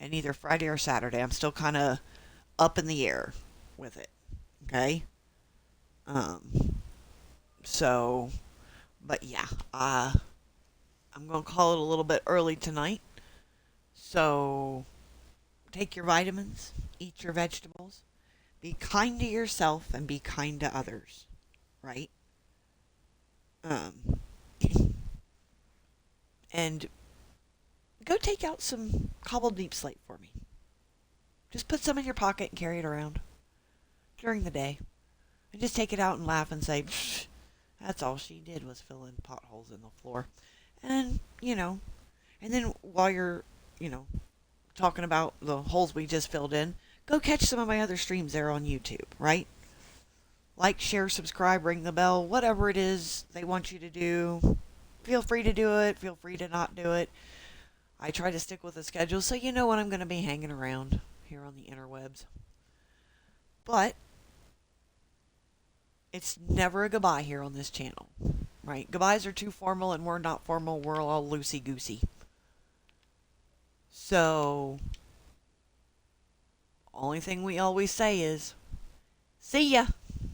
and either Friday or Saturday. I'm still kind of up in the air with it. Okay? So, but yeah, I'm going to call it a little bit early tonight. So, take your vitamins, eat your vegetables, be kind to yourself, and be kind to others. Right? And go take out some cobbled deep slate for me. Just put some in your pocket and carry it around during the day. And just take it out and laugh and say, that's all she did was fill in potholes in the floor. And, and then while you're, talking about the holes we just filled in, go catch some of my other streams there on YouTube, right? Like, share, subscribe, ring the bell, whatever it is they want you to do. Feel free to do it. Feel free to not do it. I try to stick with the schedule so you know when I'm going to be hanging around here on the interwebs. But it's never a goodbye here on this channel, right? Goodbyes are too formal, and we're not formal. We're all loosey-goosey. So, only thing we always say is, see ya!